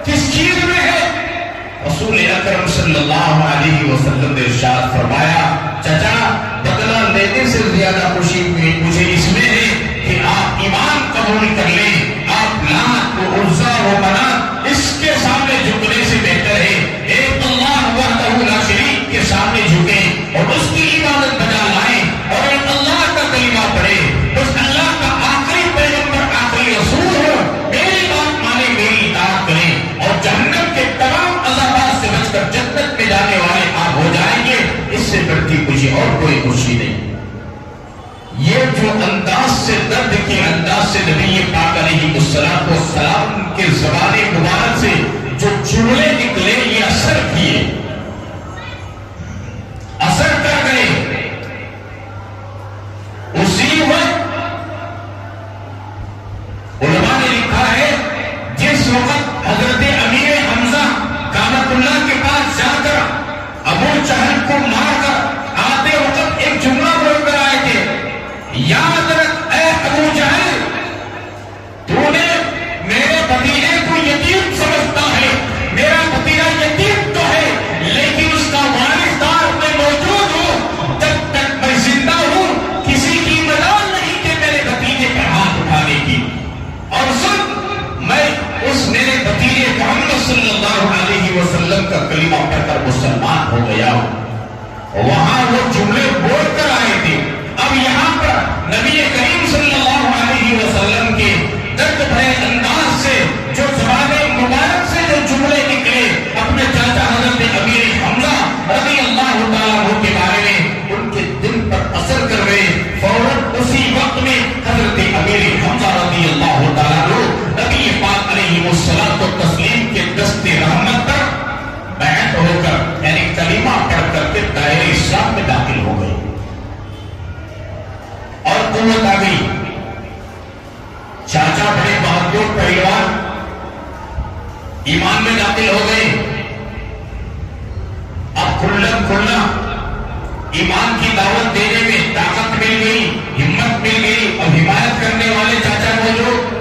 کس چیز میں ہے؟ رسول اکرم صلی اللہ علیہ وسلم نے ارشاد فرمایا چچا بدلہ لینے سے زیادہ خوشی مجھے اس میں ہے کہ آپ ایمان قبول کر لیں، آپ لات و عزا و منات اس کے سامنے جھکنے سے بہتر ہے ایک اللہ وحدہ لا شریک کے سامنے جھکیں اور اس کی عبادت بجا لائیں اور ایک اللہ کا کلمہ پڑھیں، اس اللہ کا آخری پیغمبر آخری رسول ہو، میری بات مانے میری اطاعت کریں اور جہنم کے تمام عذابات سے بچ کر جنت میں جانے والے آپ ہو جائیں گے، اس سے بڑھتی خوشی اور کوئی خوشی نہیں۔ یہ جو انداز سے درد کے انداز سے نبی پاک علیہ السلام کے زبان مبارک سے جو جملے نکلے یہ اثر کیے، اثر کر گئے۔ اسی وقت علماء نے لکھا ہے جس وقت حضرت امیر حمزہ کامت اللہ کے پاس جا کر ابو جہل کو مار کر آتے وقت ایک جملہ بول کر آئے تھے، یاد رکھ اے ابو جہل تو نے میرے بھتیجے کو یتیم سمجھتا ہے، میرا بھتیجا یتیم تو ہے لیکن اس کا وارثدار میں موجود ہوں، جب تک میں زندہ ہوں کسی کی مجال نہیں کہ میرے بھتیجے پر ہاتھ اٹھانے کی، اور سن میں اس میرے بھتیجے محمد صلی اللہ علیہ وسلم کا کلمہ پڑھ کر مسلمان ہو گیا ہوں۔ وہاں وہ جملے بول کر آئے تھے، اب یہاں پر نبی کریم صلی اللہ علیہ وسلم کے درد بھرے انداز سے جو زبان مبارک سے جو جملے نکلے اپنے چاچا حضرت امیر حمزہ رضی اللہ تعالیٰ عنہ کے بارے میں ان کے دل پر اثر کر گئے، فوراً اسی وقت میں حضرت امیر حمزہ رضی اللہ تعالیٰ عنہ نبی پاک علیہ الصلوۃ والتسلیم کے دست رحمت پر بیعت ہو کر یعنی کلمہ پڑھ کر کے دائرہ اسلام میں داخل ہو گئے اور قوت آ گئی۔ چاچا بڑے بہادر پہلوان ایمان میں داخل ہو گئے، اب کھلا ایمان کی دعوت دینے میں طاقت مل گئی، ہمت مل گئی اور حمایت کرنے والے چاچا موجود۔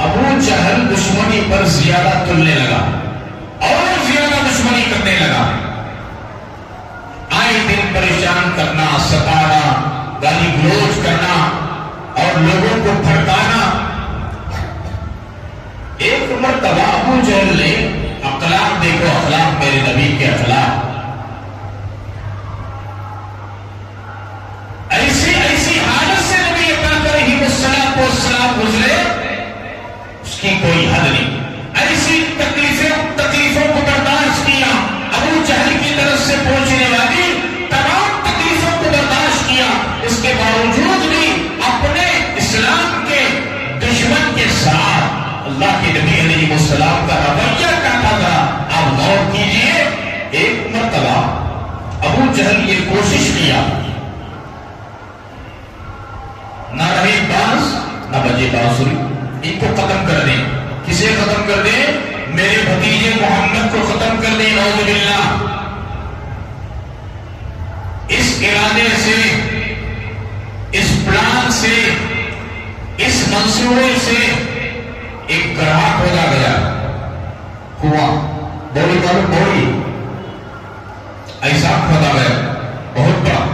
ابو جہل دشمنی پر زیادہ تلنے لگا اور زیادہ دشمنی کرنے لگا، آئے دن پریشان کرنا، ستانا، گالی گلوچ کرنا اور لوگوں کو بھڑکانا۔ ایک مرتبہ ابو جہل نے اخلاق دیکھو، اخلاق میرے نبی کے اخلاق، ایسی حالت سے نبی پاک علیہ السلام گزرے اس کی کوئی حد نہیں، ایسی تکلیفوں کو برداشت کیا، ابو جہل کی طرف سے پہنچنے والی تمام تکلیفوں کو برداشت کیا، اس کے باوجود بھی اپنے اسلام کے دشمن کے ساتھ اللہ کے نبی علیہ السلام کا رویہ کہتا تھا۔ آپ غور کیجئے، ایک مرتبہ ابو جہل یہ کوشش کیا، نہ رہے بانس نہ بجے بانسری، ان کو ختم کر دیں۔ کسے ختم کر دیں؟ میرے بھتیجے محمد کو ختم کر دیں، نعوذ باللہ۔ اس ارادے سے، اس پلان سے، اس منصوبے سے ایک گڑھا کھودا گیا، کنواں، بوڑی معلوم بوڑی، ایسا کھودا گیا بہت بڑا،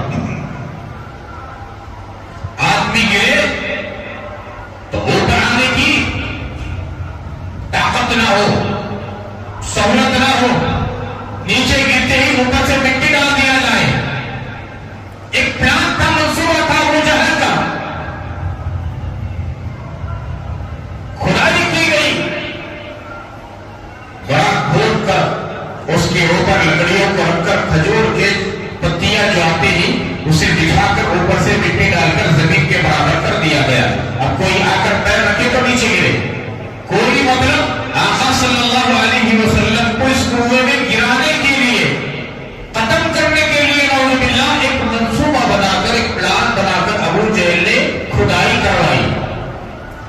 آدمی گرے تو اوپر آنے کی طاقت نہ ہو، سہولت نہ ہو، نیچے گرتے ہی اوپر سے مٹی ڈال دیا جائے۔ ایک پلان کا منصوبہ تھا ابو جہل کا، کھدائی کی گئی، بڑا کھود کر اس کے اوپر لکڑیوں کو رکھ کر کھجور کے پتیاں جو آتے ہیں اسے دکھا کر اوپر سے مٹی ڈال کر زمین کے برابر کر دیا گیا۔ اب کوئی آ کر پیر رکھے تو نیچے گرے، کوئی مطلب آقا صلی اللہ علیہ وسلم کو اس کنویں میں گرانے کے لیے، ختم کرنے کے لیے نعوذ باللہ ایک منصوبہ بنا کر، ایک پلان بنا کر ابو جہل نے کھدائی کروائی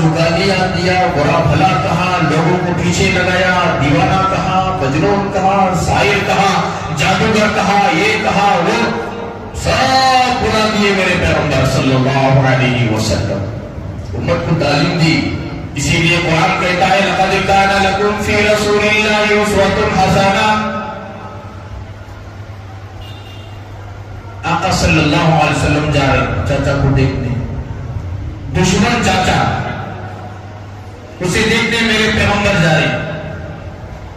جو گالیاں دیا، برا بھلا کہا، لوگوں کو پیچھے لگایا، دیوانہ کہا، مجنون کہا، ساحر کہا، جادوگر کہا، یہ کہا وہ سب بنا دیے میرے پیغمبر صلی اللہ علیہ وسلم. امت کو تعلیم دی. اسی لیے قرآن کہتا ہے لقد کان لکم فی رسول اللہ اسوۃ حسنہ. آقا صلی اللہ علیہ وسلم جا رہے چاچا کو دیکھنے، دشمن چاچا اسے دیکھنے میرے پیغمبر جا رہے،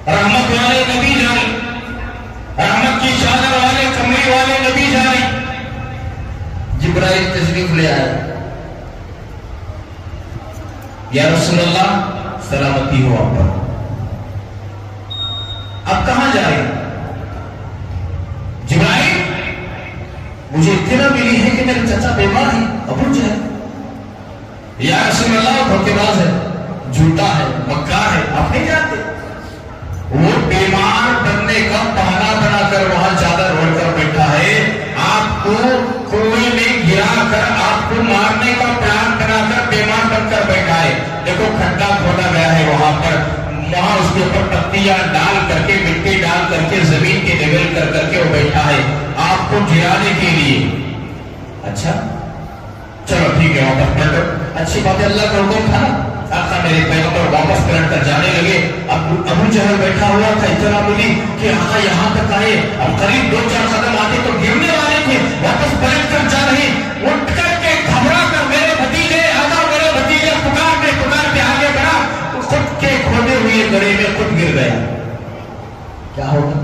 رحمت والے نبی جا رہے، رحمت کی چادر والے کمری والے نبی جا رہے. جبرائیل تشریف لے آئے. یا رسول اللہ سلامتی ہو آپ پر. اب کہاں جا رہے؟ جبرائیل مجھے اطلاع ملی ہے کہ میرے چچا بیمار ہے، ابو جہل. یا رسول اللہ دھوکے باز ہے، جھوٹا ہے، مکار ہے، آپ نہیں جانتے. وہ بیمار بننے کا بہانہ بنا کر وہاں چادر اوڑھ کر بیٹھا ہے. آپ کو کنویں میں گرا کر آپ کو مارنے کا پلان بنا کر بیمار بن کر بیٹھا ہے. دیکھو کھڈا کھودا گیا ہے وہاں پر، وہاں اس کے اوپر پتیاں ڈال کر کے، مٹی ڈال کر کے، زمین کے لیول کر کے وہ بیٹھا ہے آپ کو گرانے کے لیے. اچھا چلو ٹھیک ہے واپس پلٹو. اچھی بات ہے، اللہ کا حکم تھا نا. آقا میرے پیغمبر واپس پلٹ کر جانے لگے. ابو جہل بیٹھا ہوا تھا. اطلاع ملی کہ آقا یہاں تک آئے، اب قریب 2-4 قدم آتے تو گرنے والے تھے، واپس پلٹ کر جا رہے. اٹھ کر کے گھبرا کر میرے بھتیجے آقا، میرے بھتیجے پکار کے آگے بڑھا، خود کے کھودے ہوئے گڑھے میں خود گر گیا. کیا ہوگا؟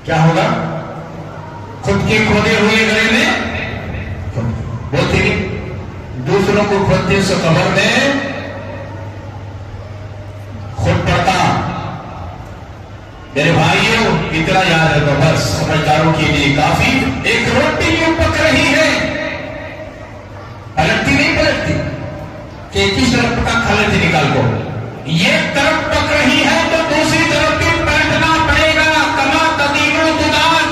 کیا ہوگا؟ خود کے کھودے ہوئے گڑھے میں بولتے نہیں، دوسروں کو کھودتے سے قبر میں خود پڑتا. میرے بھائیوں اتنا یاد رکھو بس، سمجھداروں کے لیے کافی. ایک روٹی یوں پک رہی ہے، پلٹتی نہیں پلٹتی کہ ایک ہی طرف پکا کھا لیتے نکال کو. یہ طرف پک رہی ہے تو دوسری طرف بھی پلٹنا پڑے گا. کما تدین تدان،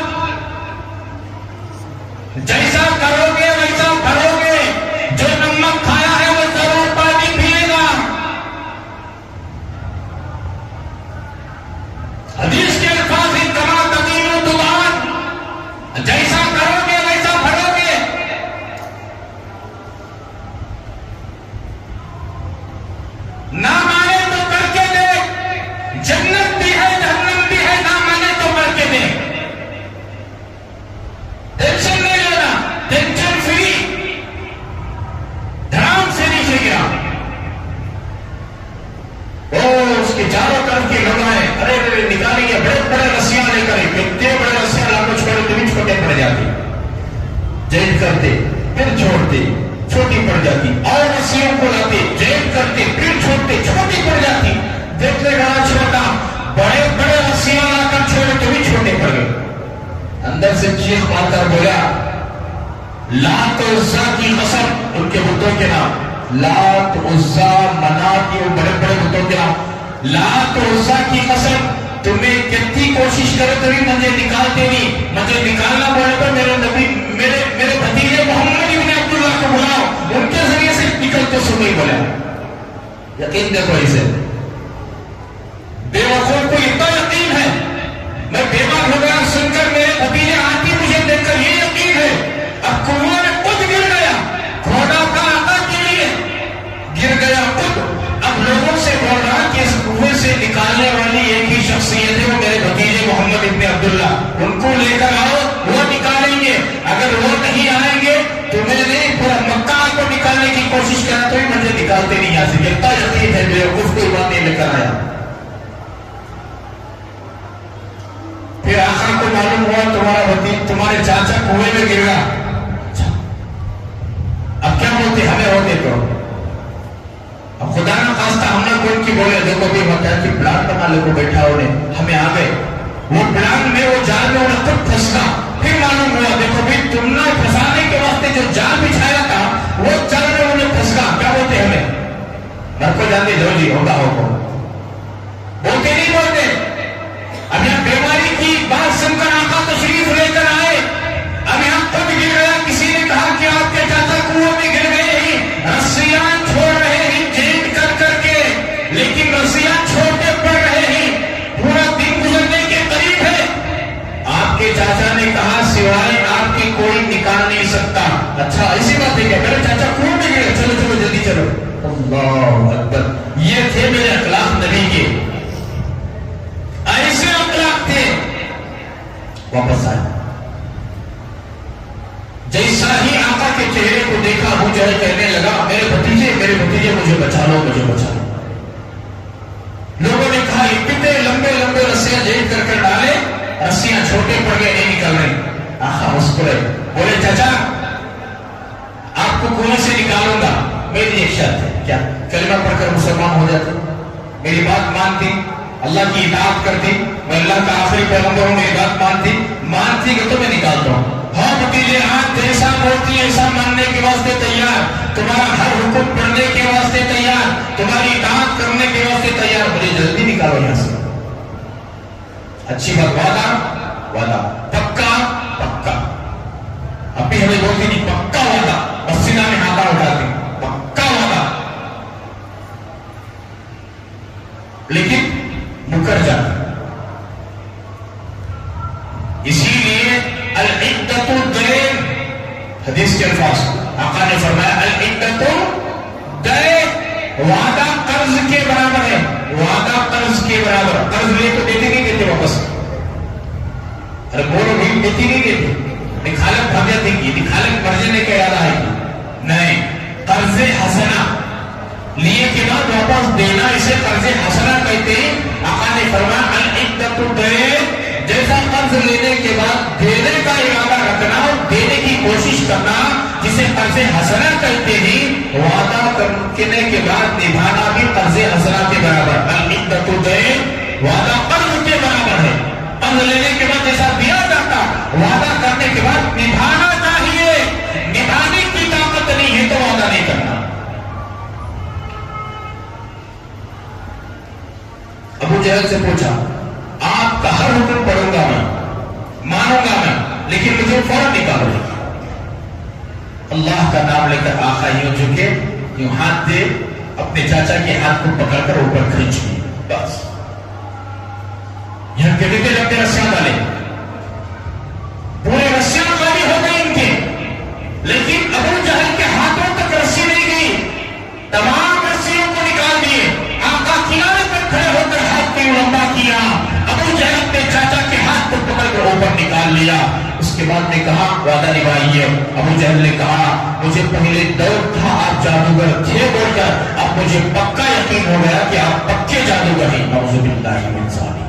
جیسا کرو گے ویسا بھرو گے. جو نمک کھایا ہے وہ ضرور پانی پیے گا. حدیث کے الفاظ ہیں کما تدین تدان، جیسا کرو گے ویسا بھرو گے. نہ مانے تو کر کے دے، جنت بھی ہے جہنم بھی ہے، نہ مانے تو کر کے دے. ٹینشن نہیں لینا، ٹینشن فری. دھڑام سے نیچے گرا، اس کے چاروں طرف کے لوگ آئے، ارے نکالیں گے بڑے بڑے رسیاں لے کر. کتنے بڑے رسیاں لا کو چھوڑے تو بھی چھوٹے پڑ جاتے، جیل کرتے پھر چھوڑتے، چھوٹی پڑ جاتی. اور رسیوں کو لاتے، جیل کرتے پھر چھوڑتے، چھوٹی پڑ جاتی. دیکھنے گا چھوٹا، بڑے بڑے رسیاں لا کر چھوڑے تو بھی چھوٹے پڑ گئے. اندر سے چیخ مار کر بولا لات عزا کی قسم، ان کے بتوں کے نام لات عزا منات، یہ بڑے بڑے بتوں کے نام. لات عزا کی قسم، تمہیں کتنی کوشش کرے تو بھی مجھے نکالتے نہیں. مجھے نکالنا پڑے تو میرے نبی، میرے بھتیجے محمد ابن عبداللہ کو بلاؤ، ان کے ذریعے سے نکل تو سن نہیں بولا. یقین دیکھو اسے، بے وقوف کو اتنا یقین ہے میں بیمار ہو گیا سن کر میرے بھتیجے آتی مجھے دیکھ کر یہ یقین ہے. اب کنواں میں خود گر گیا، کھودا تھا آقا کے لیے، گر گیا خود. اب لوگوں سے بول رہا کہ اس کنویں سے نکالنے والی ایک ہی شخصیت ہے، وہ میرے بھتیجے محمد ابن عبداللہ. ان کو لے کر آؤ، وہ نکالیں گے. اگر وہ نہیں آئیں گے تو میں نے پورا مکہ کو نکالنے کی کوشش کرا تو ہی مجھے نکالتے نہیں آ سکے. اتنا یقین ہے، میرے اس کو بات نہیں لے کر آیا. پھر آقا کو معلوم ہوا تمہارا بھتیجا، تمہارے چاچا کنویں میں گر گیا. اب کیا بولتے ہمیں ہوتے تو؟ اب خدا نہ خواستہ ہم نے کوئی کی بولے دیکھو بھی ہوتا ہے کہ پلان بنا لے کو بیٹھا انہیں، ہمیں آ گئے وہ پلان میں، وہ جال میں انہیں خود پھنسنا. پھر معلوم ہوا دیکھو بھی تم نے پھنسانے کے واسطے جو جال بچھایا تھا وہ جال میں انہیں پھنسنا. کیا بولتے ہمیں؟ گھر کو جاتے جو جی ہوگا ہوگا بولتے نہیں بولتے. اب یہاں بیماری کی بات سن کر آقا تشریف لے کر آئے. اب یہاں خود گر گیا. کسی نے کہا کہ آپ کے چاچا کنویں میں گر گئے ہی، رسیاں چھوڑ رہے اچھا ایسی بات ہے کیا؟ میرے چاچا کون بھی گئے؟ چلو چلو جلدی چلو. اللہ اکبر. یہ تھے میرے اخلاق نبی کے، ایسے اخلاق تھے. واپس آئے. جیسا ہی آقا کے چہرے کو دیکھا ابو جہل کہنے لگا میرے بھتیجے مجھے بچا لو، مجھے بچا لو. لوگوں نے کہا اتنے لمبے لمبے رسیاں جیت کر ڈالے، رسیاں چھوٹے پڑ گئے، نہیں نکل رہی. آقا مسکرے بولے چاچا آپ کو کنویں سے نکالوں گا، میری ایک شرط ہے. کیا؟ کلمہ پڑھ کر مسلمان ہو جاتے، میری بات مانتی، اللہ کی اطاعت کرتی، میں اللہ کا آخری پیغمبر ہوں، میری بات مانتی کہ تو میں نکالتا ہوں. ہاں بھتیجے آپ جیسا بولتی ایسا ماننے کے واسطے تیار، تمہارا ہر حکم پڑھنے کے واسطے تیار، تمہاری اطاعت کرنے کے واسطے تیار. مجھے جلدی نکالو یہاں سے. اچھی بات. وعدہ پکا. اب بھی ہمیں بولتی نہیں پکا وعدہ، مسجدہ میں ہاتھا اٹھاتی پکا وعدہ، لیکن مکر جاتا. اسی لیے العدت الدین، حدیث کے الفاظ آقا نے فرمایا العدت الدین، وعدہ قرض کے برابر ہے. وعدہ قرض کے برابر. قرض لے تو دیتے نہیں دیتے واپس. ارے بولو بھی دیتی نہیں دیتے. دکھالک بھاگیا دیں گی، دکھالک مرجنے کا ارادہ ہے نہیں. قرض حسنہ لیے کے بعد واپس دینا، اسے قرض حسنہ کہتے ہیں. آقا نے فرمایا العدت الدین، جیسا قرض لینے کے بعد دینے کا ارادہ رکھنا اور دینے کی کوشش کرنا، جسے قرض حسنہ کہتے ہیں. وعدہ کرنے کے بعد نبھانا بھی قرض حسنہ کے برابر. العدت الدین وعدہ قرض کے برابر ہے. قرض لینے کے بعد جیسا دیا جاتا، وعدہ کرنے کے بعد نبھانا چاہیے. نبھانے کی طاقت نہیں ہے تو وعدہ نہیں کرنا. ابو جہل سے پوچھا آپ کا ہر حکم پڑھوں گا میں، مانوں گا میں، لیکن مجھے فوراً نکالو. اللہ کا نام لے کر آقا یوں جھکے، یوں ہاتھ دے، اپنے چاچا کے ہاتھ کو پکڑ کر اوپر کھینچ لیے. بس یہاں کے دیتے لگتے رسیاں ڈالے، پورے رسیاں خالی ہو گئی ان کے، لیکن ابو جہل کے ہاتھوں تک رسی نہیں گئی. تمام رسیوں کو نکال دیے. آقا کنارے پر کھڑے ہو کر ہاتھ کو لمبا کیا. ابو جہل اپنے چاچا کے ہاتھ کو پکڑ کر اوپر نکال لیا. اس کے بعد نے کہا وعدہ نبھائیے. ابو جہل نے کہا مجھے پہلے ڈر تھا آپ جادوگر تھے بول کر، اب مجھے پکا یقین ہو گیا کہ آپ پکے جادوگر ہیں. نعوذ باللہ من ذالک.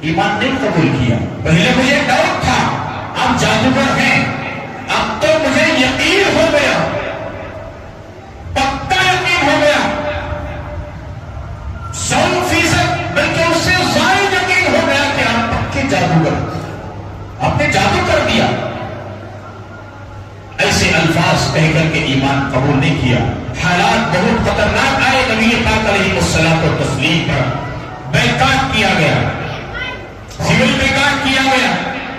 ایمان نہیں قبول کیا. پہلے مجھے ڈر تھا آپ جادوگر ہیں، اب تو مجھے یقین ہو گیا، پکا یقین ہو گیا. 100% بلکہ اس سے زائد یقین ہو گیا کہ آپ پکے جادوگر، آپ نے جادو کر دیا. ایسے الفاظ کہہ کر کے ایمان قبول نہیں کیا. حالات بہت خطرناک آئے نبی پاک علیہ الصلوۃ والتسلیم پر. بیکاٹ کیا گیا، سول بیکاٹ کیا گیا.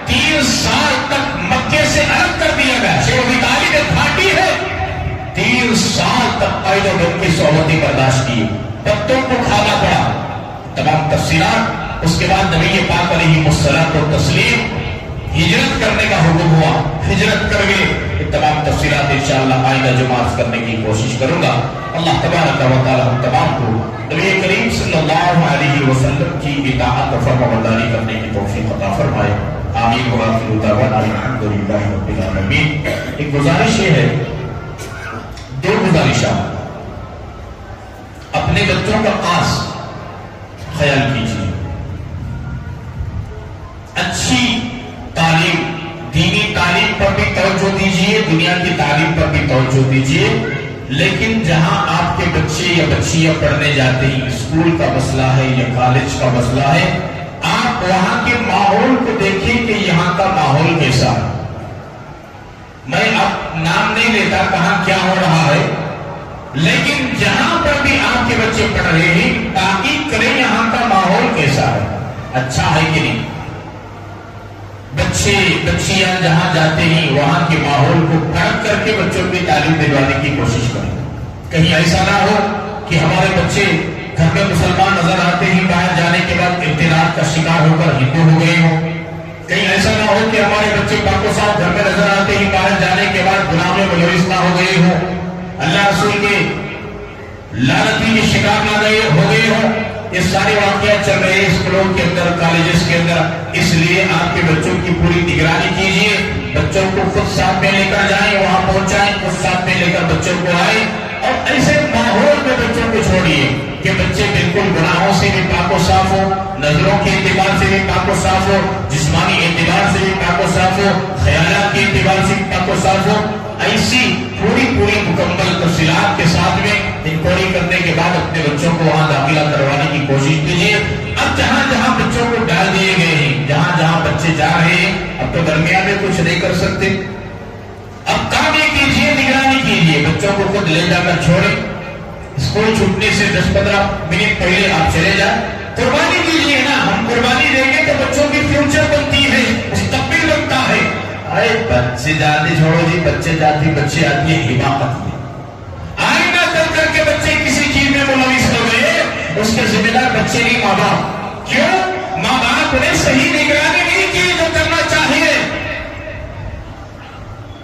3 سال تک مکے سے الگ کر دیا گیا. شیخ ابی طالب گھاٹی ہے، 3 سال تک قید و بند کی صحبتیں برداشت کی، پتوں کو کھانا پڑا. تمام تفصیلات. اس کے بعد نبی پاک علیہ الصلوۃ والتسلیم ہجرت کرنے کا حکم ہوا، ہجرت کر گئے. یہ تمام تفصیلات انشاءاللہ آئندہ جمعہ کرنے کی کوشش کروں گا. اللہ تبارک و تعالی ہم تمام کو نبی کریم صلی اللہ علیہ وسلم کی اطاعت و فرمانبرداری کرنے کی توفیق عطا فرمائے. آمین. وآخر دعوانا الحمدللہ رب العالمین. ایک گزارش یہ ہے، 2 گزارشات. اپنے بچوں کا خاص خیال کیجیے. اچھی تعلیم، دینی تعلیم پر بھی توجہ دیجیے، دنیا کی تعلیم پر بھی توجہ دیجیے. لیکن جہاں آپ کے بچے یا بچیاں پڑھنے جاتے ہیں، اسکول کا مسئلہ ہے یا کالج کا مسئلہ ہے، آپ وہاں کے ماحول کو دیکھیں کہ یہاں کا ماحول کیسا ہے. میں اب نام نہیں لیتا کہاں کیا ہو رہا ہے، لیکن جہاں پر بھی آپ کے بچے پڑھ رہے ہیں تحقیق کریں یہاں کا ماحول کیسا ہے، اچھا ہے کہ نہیں. بچے بچیاں جہاں جاتے ہیں وہاں کے ماحول کو پرکھ کر کے بچوں کی تعلیم دلوانے کی کوشش کریں. کہیں ایسا نہ ہو کہ ہمارے بچے گھر میں مسلمان نظر آتے ہیں، باہر جانے کے بعد ابتلاء کا شکار ہو کر ہندو ہو گئے ہوں. کہیں ایسا نہ ہو کہ ہمارے بچے پاک و صاف گھر میں نظر آتے ہی باہر جانے کے بعد گناہ میں ملوث نہ ہو گئے ہوں، اللہ رسول کے لعنتی کے شکار نہ ہو گئے ہوں۔ یہ سارے واقعات چل رہے ہیں اسکولوں کے اندر، کالجز کے اندر، اس لیے آپ کے بچوں کی پوری نگرانی کیجیے، بچوں کو خود ساتھ میں لے کر جائیں، وہاں پہنچائیں، خود ساتھ میں لے کر بچوں کو آئیں، اور ایسے ماحول میں بچوں کو چھوڑیے کہ بچے بالکل گناہوں سے بھی پاک و صاف ہو، نظروں کے اعتبار سے بھی پاک و صاف ہو، جسمانی اعتبار سے بھی پاک و صاف ہو، خیالات کے اعتبار سے بھی پاک و صاف ہو۔ ایسی پوری مکمل تفصیلات کے ساتھ میں انکوائری کرنے کے بعد اپنے بچوں کو وہاں داخلہ کروانے کی کوشش کیجیے۔ اب جہاں جہاں بچوں کو ڈال دیے گئے ہیں، جہاں جہاں بچے جا رہے ہیں، اب تو درمیان میں کچھ نہیں کر سکتے، اب کام یہ کیجیے، نگرانی کیجیے، بچوں کو خود لے جا کر چھوڑیں، اسکول چھوٹنے سے 10-15 منٹ پہلے آپ چلے جائیں، قربانی دیجیے نا، ہم قربانی دیں گے تو بچوں کی فیوچر بنتی ہے، مستقبل بنتا ہے۔ ارے بچے جاتے چھوڑو جی، بچے جاتی بچے آتی ہے حماقت میں، آئندہ چل کر کے بچے کسی چیز میں ملوث ہو گئے، اس کے ذمہ دار بچے نہیں ماں باپ۔ کیوں؟ ماں باپ نے صحیح نگرانی نہیں کی جو کرنا چاہیے،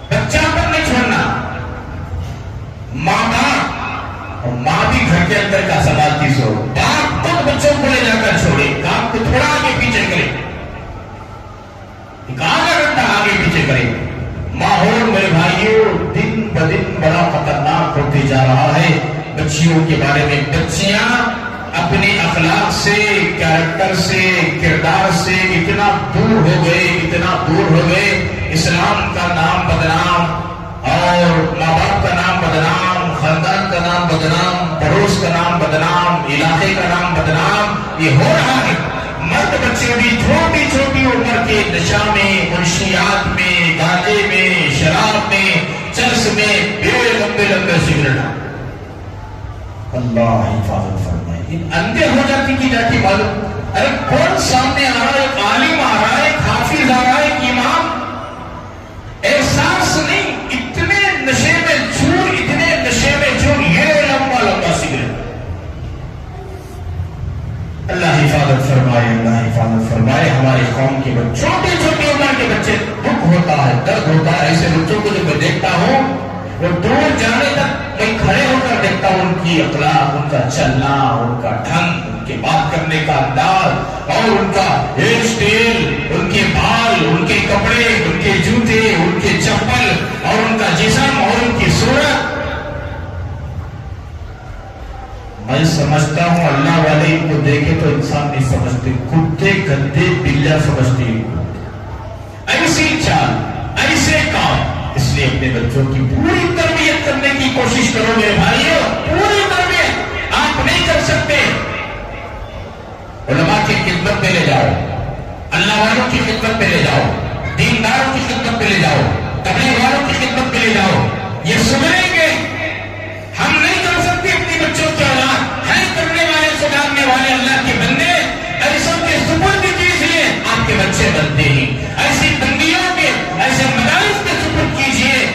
بچہ پر نہیں چھوڑنا، ماں باپ، اور ماں بھی گھر کے اندر کا سنبھالتی سو، باپ خود بچوں کو لے جا کر چھوڑے، کام کو تھوڑا آگے پیچھے کرے، آدھا گھنٹہ آگے پیچھے کرے۔ ماحول میرے بھائیوں دن بدن بڑا خطرناک ہوتے جا رہا ہے بچیوں کے بارے میں۔ بچیاں اپنے اخلاق سے، کیریکٹر سے، کردار سے اتنا دور ہو گئے، اسلام کا نام بدنام، اور ماں باپ کا نام بدنام، خاندان کا نام بدنام، پڑوس کا نام بدنام، علاقے کا نام بدنام، یہ ہو رہا ہے۔ مرد بچے بھی چھوٹی عمر کے نشہ میں، منشیات میں، گانجے میں، شراب میں، چرس میں، لمبے سگریٹ، اللہ حفاظت فرمائے۔ ان اندھے ہو جاتی کی جاتی معلوم، ارے کون سامنے آ رہا ہے، ایک عالم آ رہا ہے، ایک حافظ آ رہا ہے، ایک امام، احساس نہیں، اتنے نشے میں چور، یہ لمبا سگریٹ۔ اللہ حفاظت فرمائے ہمارے قوم کے بچے، چھوٹی عمر کے بچے، دکھ ہوتا ہے، درد ہوتا ہے، ایسے بچوں کو جب میں دیکھتا ہوں، وہ دور جانے تک میں کھڑے ہو کر دیکھتا ہوں، ان کی اخلاق، ان کا چلنا، ان کا ڈھنگ، ان کے بات کرنے کا انداز، اور ان کا ہیئر سٹائل، ان کے بال، ان کے کپڑے، ان کے جوتے، ان کے چپل، اور ان کا جسم، اور ان کی صورت۔ میں سمجھتا ہوں اللہ والے ان کو دیکھے تو انسان نہیں سمجھتے، کتے گدے بلّا سمجھتے ہیں، ایسی چال، ایسے کام۔ اس لیے اپنے بچوں کی پوری تربیت کرنے کی کوشش کرو میرے بھائیوں، پوری تربیت آپ نہیں کر سکتے، علماء کی خدمت پہ لے جاؤ، اللہ والوں کی خدمت پہ لے جاؤ، دینداروں کی خدمت پہ لے جاؤ، تبلیغ والوں کی خدمت پہ لے جاؤ، یہ سدھریں گے۔ ہم نہیں کر سکتے اپنی بچوں کی اولاد، ہے کرنے والے، سدھارنے والے اللہ کے بندے، ایسوں کے سپرد کیجیے، آپ کے بچے بنتے ہیں، ایسی بندیوں کے، ایسے مدارس کے سپرد کیجیے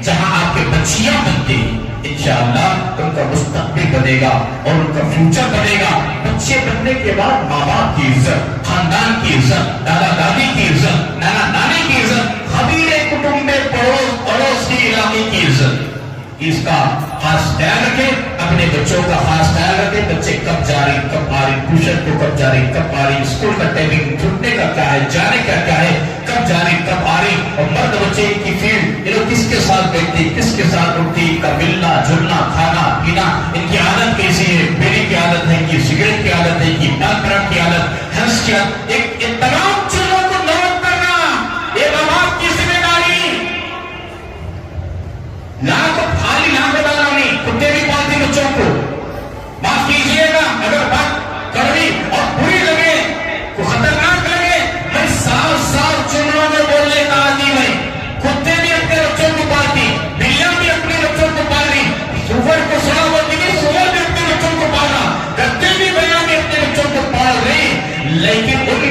جہاں آپ کے بچیاں بنتے ہیں، انشاءاللہ ان کا مستقبل بنے گا اور ان کا فیوچر بنے گا۔ بچے بننے کے بعد ماں باپ کی عزت، خاندان کی عزت، دادا دادی کی عزت، نانا نانی کی عزت، قبیلے کٹمب پڑوس کی علاقے کی عزت، اس کا خاص خیال رکھیں، اپنے بچوں کا خاص خیال رکھیں، بچے کب جا رہے کب آ رہے، ٹیوشن کو کب جا رہے کب آ رہی، اسکول کا ٹائمنگ، چھٹنے کا کیا ہے، جانے کا کیا ہے، کب جا رہی کب آ رہی، اور مرد بچے کی فیلڈ، یہ لوگ کس کے ساتھ بیٹھتی، کس کے ساتھ اٹھتی، کا ملنا جلنا، کھانا پینا، ان کی عادت کیسی ہے، بیڑی کی عادت ہے کہ سگریٹ کی عادت ہے کہ پان پراگ کی عادت، ہنس کی عادت، ایک تمام چیزوں کو نوٹ کرنا، یہ ماں باپ کی ذمہ داری۔ خالی لاکھ ڈالا نہیں، کتے بھی پالتے بچوں کو، معاف کیجیے گا اگر بات کڑوی اور بری لگے، کو خطرناک لگے، میں صاف جملوں میں بولنے کا عادی ہے، کتے بھی اپنے بچوں کو پالتی، بلیاں بھی اپنے بچوں کو پال رہی، سور کو سنا بولتی ہے، سور بھی اپنے بچوں کو پالا، گدے بھی بیا بھی اپنے بچوں کو پال رہی، لیکن ان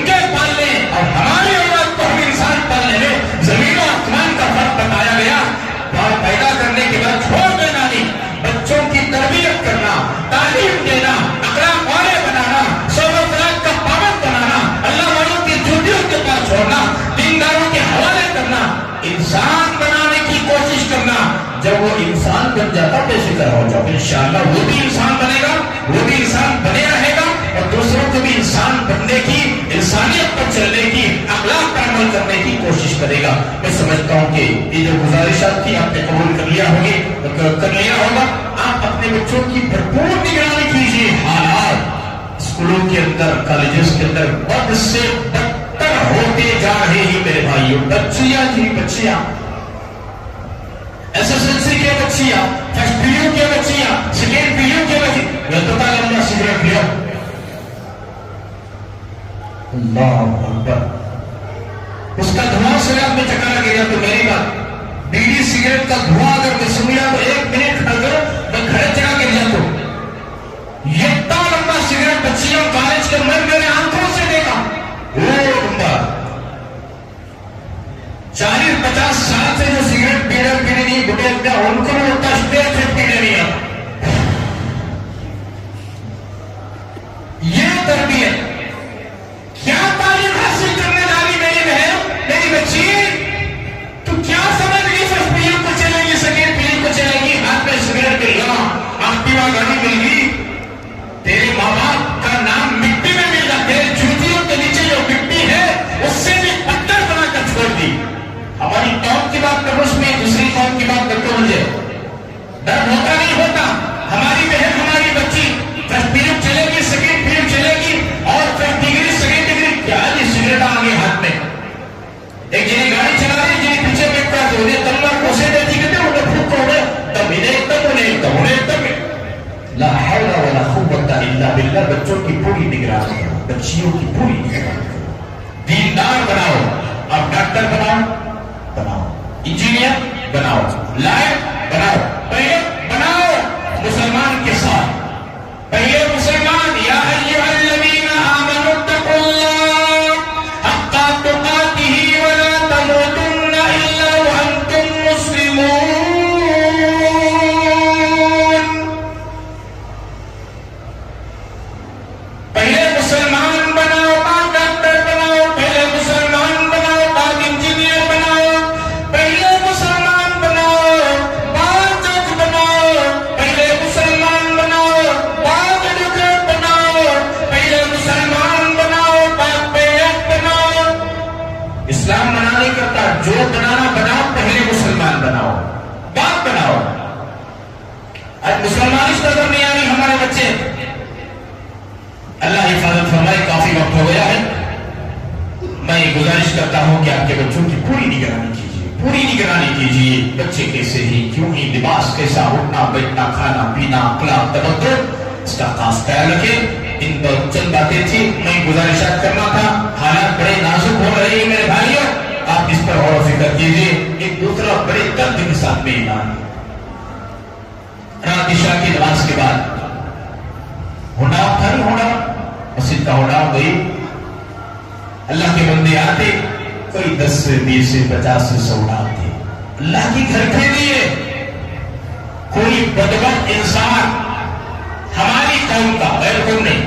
جاتا بے فکر ہو جاؤ، انشاءاللہ وہ بھی انسان بنے گا، وہ بھی انسان بنے رہے گا، اور دوسروں کو بھی انسان بننے کی، انسانیت پر چلنے کی، اخلاق پر عمل کرنے کی کوشش کرے گا۔ میں سمجھتا ہوں کہ یہ جو گزارشات تھی آپ نے قبول کر لیا ہوگا۔ آپ اپنے بچوں کی بھرپور نگرانی کیجیے۔ حالات اسکولوں کے اندر، کالجز کے اندر بد سے بدتر ہوتے جا رہے ہیں میرے بھائیوں۔ بچیاں ایس ایس ایل سی کے بچیاں، فرسٹ پی یو کے بچیاں، سیکنڈ پی یو کے بچے لمبا سگریٹ لیا، اللہ اکبر، اس کا دھواں سیاحت میں چکا گیا تو میری بات، بیڑی سگریٹ کا دھواں اگر میں سن لیا تو 1 منٹ اگر میں گھر چلا کے لیا تو یہ اتنا لمبا سگریٹ بچیوں کالج کے میں میرے آنکھوں سے دیکھا، وہ لمبا 40-50 سال سے جو سگریٹ پینے نہیں بڑے ان کو بھی اتنا اسٹیج سے پینے نہیں آتا۔ یہ تربیت کیا تعلیم حاصل کرنے والی میری بہن، میری بچی، تو کیا سمجھ گئی؟ فرسٹ پی یو کو چلے گی، سیکنڈ پی یو کو چلے گی، ہاتھ میں سگریٹ کے لگا، ایکٹیوا گاڑی مل گئی، تیرے ماں باپ کا نام مٹی میں مل گیا، تیرے جوتیوں کے نیچے جو مٹی ہے اس سے بھی پتھر بنا کر چھوڑ دی۔ ہماری قوم کی بات کرو، اس میں دوسری قوم کی بات کرتے مجھے ڈر ہوتا نہیں ہوتا؟ ہماری بہن، ہماری بچی فرسٹ پی یو چلے گی، سیکنڈ پی یو چلے گی، اور فرسٹ ڈگری سیکنڈ ڈگری کیا جی سگریٹ آ گئی ہاتھ میں، ایک جنہیں گاڑی چلا رہی جنہیں پیچھے بیٹھتا ہے انہیں تلوار کوسے دیتی کہتے ہیں انہیں پھوک کو تب انہیں تب انہیں تب لا حول ولا قوت الا باللہ۔ بچوں کی پوری نگرانی ہے، بچیوں کی پوری نگرانی، دیندار بناؤ، اب ڈاکٹر بناؤ، انجینئر بناؤ، لائر بناؤ، پہلے بناؤ مسلمان کے ساتھ، پہلے مسلمان، یا ایھا الذین آمنوا اتقوا اللہ حق تقاتہ ولا تموتن الا وانتم مسلمون۔ پہلے مسلمان بناؤ، بعد ڈاکٹر بناؤ، پہلے مسلمان بناؤ، بعد انجینئر بناؤ، پہلے مسلمان بناؤ، بعد جج بناؤ، پہلے مسلمان بناؤ، بعد ایڈوکیٹ بناؤ، پہلے مسلمان بناؤ، بعد پیٹ بناؤ۔ اسلام منع نہیں کرتا، جو بنانا بناؤ، پہلے مسلمان بناؤ، بعد بناؤ۔ آج مسلمان اس قدر نہیں آ رہی ہمارے بچے، اللہ حفاظت فرمائے۔ کافی وقت ہو گیا ہے، میں گزارش کرتا ہوں کہ آپ کے بچوں کی پوری نگرانی کیجیے، پوری نگرانی کیجیے۔ بچے کیسے ہی، کیوں ہی، لباس کیسا، اٹھنا بیٹھنا، کھانا پینا، اخلاق، تبدل، اس کا خاص خیال رکھیں۔ ان پر چند باتیں تھی، میں گزارشات کرنا تھا، حالات بڑے نازک ہو رہے ہیں میرے بھائیوں، آپ اس پر غور و فکر کیجیے۔ ایک دوسرا بڑے درد کے ساتھ میں اعلان، رات عشاء کی نماز کے بعد ہونا تھا، نہیں ہونا، مسجد کا ہونا گئی، اللہ کے بندے آتے، کوئی 10 سے 20 سے 50 سے 100 آتے، اللہ کی گھر کے لیے کوئی بدبخت انسان ہماری قوم کا، غیر قوم نہیں،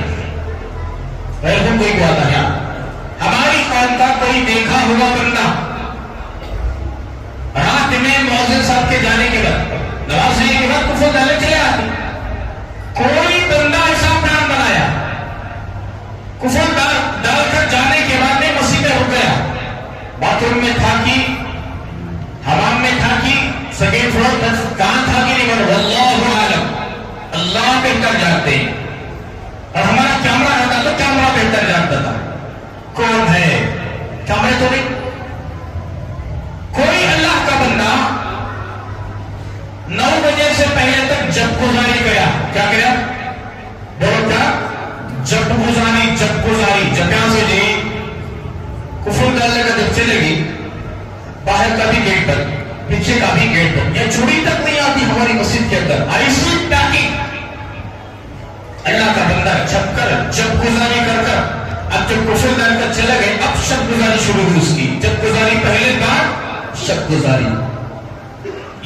غیر قوم کوئی کو آتا ہے، ہماری قوم کا کوئی دیکھا ہوا بندہ رات میں مؤذن صاحب کے جانے کے بعد، نماز ہونے کے بعد کفر ڈالے چلے آتے، کوئی بندہ ایسا پلان بنایا، کفر ڈال کر جانے کے بعد میں مسجد میں رک گیا، باتھ روم میں تھا کہ حمام میں تھا کہ سیکنڈ فلور کہاں تھا کہ نہیں، واللہ عالم، اللہ بہتر جانتے ہیں، اور ہمارا کیمرہ رہتا تو کیمرہ بہتر جانتا تھا کون ہے، کیمرے تو نہیں۔ کوئی اللہ کا بندہ 9 بجے سے پہلے تک جب گزاری گیا، کیا گیا، بولو کیا، جب گزاری، جب گزاری، جب یہاں سے جی کفر ڈالنے کا جب چلے گی، باہر کا بھی گیٹ بند، پیچھے کا بھی گیٹ بند، یہ چھڑی تک نہیں آتی ہماری مسجد کے اندر، آئیسی ٹاکی، اللہ کا بندہ چھپ کر جب گزاری کر کر، اب جب کفر ڈال کر چلے گئے، اب شب گزاری شروع ہوئی اس کی، جب گزاری پہلے بار، شب گزاری۔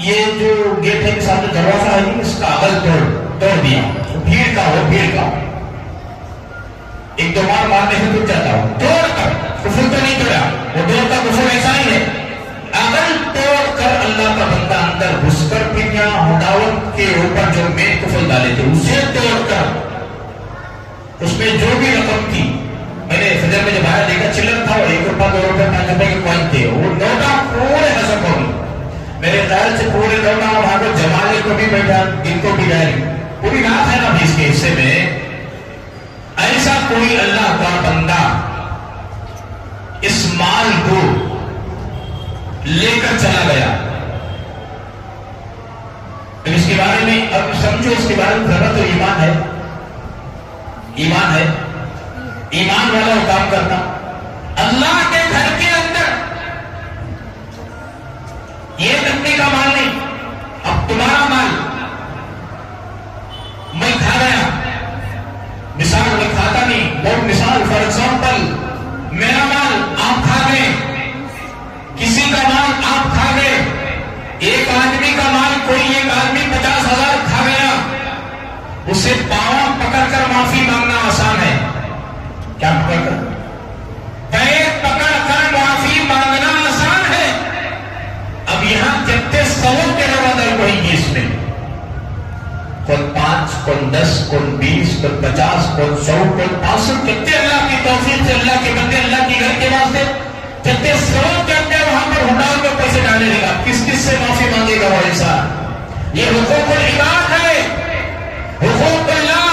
یہ جو گیٹ ہے کے سامنے دروازہ ہے، اس کا اغل توڑ دیا، بھیڑ کا ہو، بھیڑ کا ایک دو بار مارنے سے تک جاتا ہوں، توڑ کر، کفر تو نہیں توڑا، وہ ڈور کا کفر ایسا ہی ہے، اگر توڑ کر اللہ کا بندہ اندر گھس کر پھر یہاں ہڈاون کے اوپر جو مین کفل ڈالے تھے اسے توڑ کر اس میں جو بھی رقم تھی، میں نے فجر میں جب آیا دیکھا چلر تھا، 1 روپیہ 2 روپیہ 5 روپے کے کوائن تھے، وہ نوٹا پورے حسب ہو گئی. میرے خیال سے پورے نوٹا وہاں کو جمالے کو بھی بیٹھا، ان کو بھی جائے پوری رات ہے نا بھی اس کے حصے میں. ایسا کوئی اللہ کا بندہ اس مال کو لے کر چلا گیا. اس کے بارے میں اب سمجھو، اس کے بارے میں ذرا تو ایمان ہے، ایمان ہے، ایمان والا وہ کام کرتا. اللہ کے گھر کے اندر یہ لکڑی کا مال نہیں، اب تمہارا مال میں کھا گیا، مثال میں کھاتا نہیں، بہت مثال، فار ایگزامپل میرا مال آپ کھا گئے، کسی کا مال آپ کھا گئے، ایک آدمی کا مال کوئی ایک آدمی 50,000 کھا گیا، اسے پاؤں پکڑ کر معافی مانگنا آسان ہے. کیا پکڑ کر؟ پیر پکڑ کر معافی مانگنا آسان ہے. اب یہاں کتنے سوال کے روادر کوئی گی اس میں، کون 5 کون 10 کون 20 کون 50 کون 100 کون 500، کتنے اللہ کی توفیق سے اللہ کے بندے اللہ کی گھر کے واسطے کتنے سوال کرتے ہیں وہاں پر ہڈال میں پیسے ڈالے گا. کس کس سے معافی مانگے گا وہ انسان؟ یہ حقوق العباد ہے، حقوق اللہ.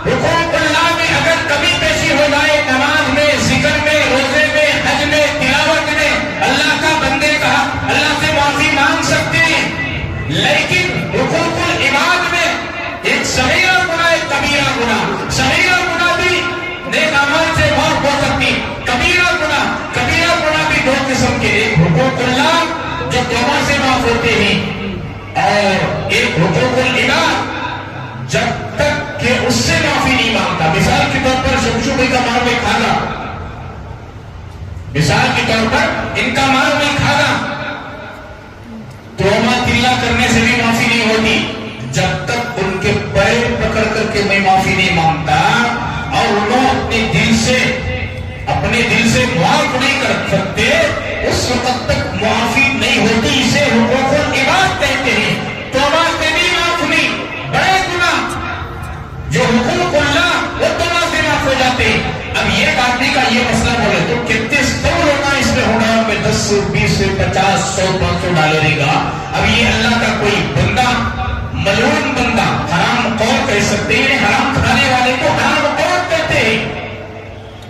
حقوق اللہ میں اگر کمی پیشی ہو جائے، نماز میں، ذکر میں، روزے میں، حج میں، تلاوت میں، اللہ کا بندے کہا اللہ سے معافی مانگ سکتے ہیں. لیکن حقوق العباد میں ایک صغیرہ گناہ ایک کبیرہ گناہ، صغیرہ گناہ بھی نیک اعمال سے معاف ہو سکتی، کبیرہ گناہ بھی 2 قسم کے، ایک حقوق اللہ جو توبہ سے معاف ہوتے ہیں، اور ایک حقوق العباد جب تک کہ اس سے معافی نہیں مانگتا. مثال کے طور پر شمشو کا مال میں کھانا، مثال کے طور پر ان کا مال میں کھانا، توبہ تلا کرنے سے بھی معافی نہیں ہوتی جب تک ان کے پیر پکڑ کر کے میں معافی نہیں مانگتا اور انہوں اپنے دل سے معاف نہیں کر سکتے، اس وقت تک معافی نہیں ہوتی. اسے حقوق العباد کہتے ہیں. توبہ سے بھی معاف نہیں، بڑے گناہ جو حقوق اللہ وہ توبہ سے معاف ہو جاتے ہیں. اب ایک آدمی کا یہ مسئلہ بولے تو کتنے سو لوگ اس میں ہونا میں 10 20 50 100 500 ڈالے گا. اب یہ اللہ کا کوئی بندہ، ملعون بندہ، حرام خور کہہ سکتے ہیں، حرام کھانے والے کو حرام خور کہتے ہیں.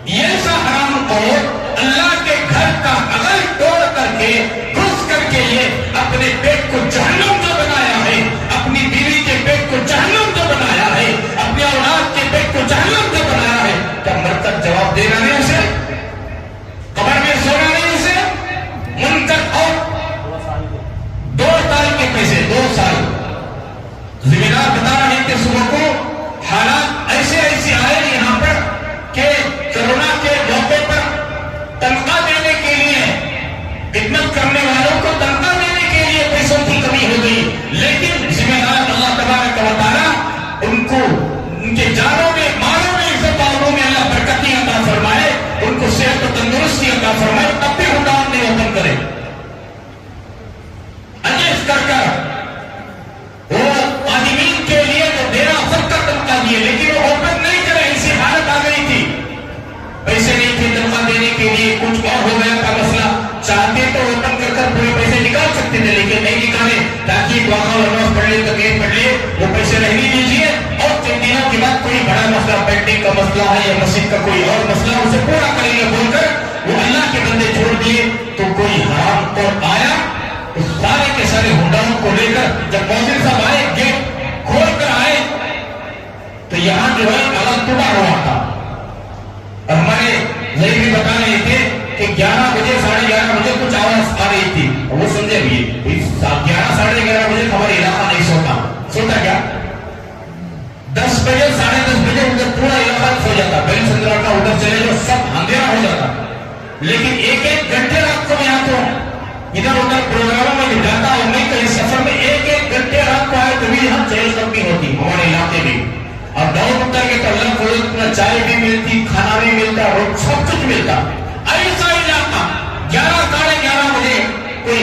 یہ سا حرام خور اللہ کے گھر کا اگر توڑ کر کے گھس کر کے یہ اپنے پیٹ کو جہنم جو بنایا ہے، اپنی بیوی کے پیٹ کو جہنم جو بنایا ہے، اپنے اولاد کے پیٹ کو جہنم جو بنایا ہے، کیا مرتب جواب دینا نہیں اسے؟ قبر میں سونا نہیں اسے؟ منکر اور 2 سال کے پیسے، 2 سال زمیندار بتا رہے ہیں کہ صبح کو حالات ایسے آئے یہاں پر کہ کرونا کے موقع پر تنخواہ دینے کے لیے، خدمت کرنے والوں کو تنخواہ دینے کے لیے پیسوں کی کمی ہو گئی. لیکن ذمہ دار اللہ تبارک و تعالیٰ ان کو ان کے جانوں میں، مالوں میں، عزت آبروں میں اللہ برکتی عطا فرمائے، ان کو صحت و تندرستی عطا فرمائے، تب بھی حکام نہیں اوپن کرے. اجیز کر وہ آدمین کے لیے تو دینا سب کا تنخواہ دیے، لیکن وہ اوپن نہیں کرے. ایسی حالت آ گئی تھی، پیسے نہیں تھے تنخواہ دینے کے لیے، کچھ اور ہو گیا تھا مسئلہ. چاہتے تو اوپن کر پورے پیسے نکال سکتے تھے، لیکن نہیں نکالے تاکہ واقعہ نماز پڑھ لے، تقریر پڑھ لے، وہ پیسے رہنے دیجیے. اور 3 دنوں کے بعد کوئی بڑا مسئلہ، پینٹنگ کا مسئلہ ہے یا مسجد کا کوئی اور مسئلہ، اسے پورا کریں گے بول کر وہ اللہ کے بندے چھوڑ دیے. تو کوئی حرام خور آیا، اس سارے کے سارے ہنڈاؤں کو لے کر جب موزن صاحب آئے، گیٹ کھول کر آئے تو یہاں جو ہے آواز ٹوٹا ہوا تھا. اور ہمارے ذہن بھی بتا رہے تھے کہ 11 بجے 11:30 بجے کچھ آواز آ رہی تھی. وہ سمجھے بھی 11 ساڑھے 11 بجے ہمارا علاقہ نہیں سوتا کیا 10 بجے 10:30 بجے ادھر پورا علاقہ سو جاتا. پہلے سندرا کا ادھر چلے جو سب اندھیرا ہو جاتا. لیکن 1 گھنٹے رات کو میں آتا ہوں، ادھر ادھر پروگراموں میں جاتا ہوں، نہیں کہیں سفر میں 1 گھنٹے رات کو آئے تو بھی ہم چہل قدمی ہوتی ہمارے علاقے میں. اور ڈاؤن اتر کے تو اللہ کو چائے بھی ملتی، کھانا بھی ملتا، اور سب کچھ ملتا. ایسا علاقہ 11 ساڑھے 11 بجے کوئی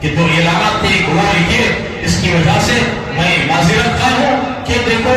کہ تو اعلانات ایک ہوا لکھے. اس کی وجہ سے میں معذرت خواہ ہوں کہ دیکھو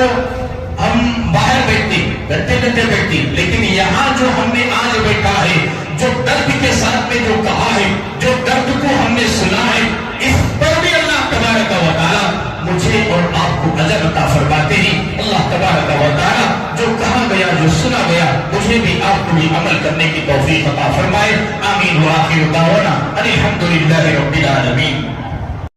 ہم باہر بیٹھتے لیکن یہاں جو ہم نے آج بیٹھا ہے، جو درد کے ساتھ میں جو کہا ہے، جو درد کو ہم نے سنا ہے، اس پر بھی اللہ تبارک و تعالی مجھے اور آپ کو اجر عطا فرماتے ہیں. اللہ تبارک و تعالی جو کہا گیا، جو سنا گیا، مجھے بھی آپ کو بھی عمل کرنے کی توفیق عطا فرمائے. آمین. وآخر دعوانا الحمدللہ رب العالمین.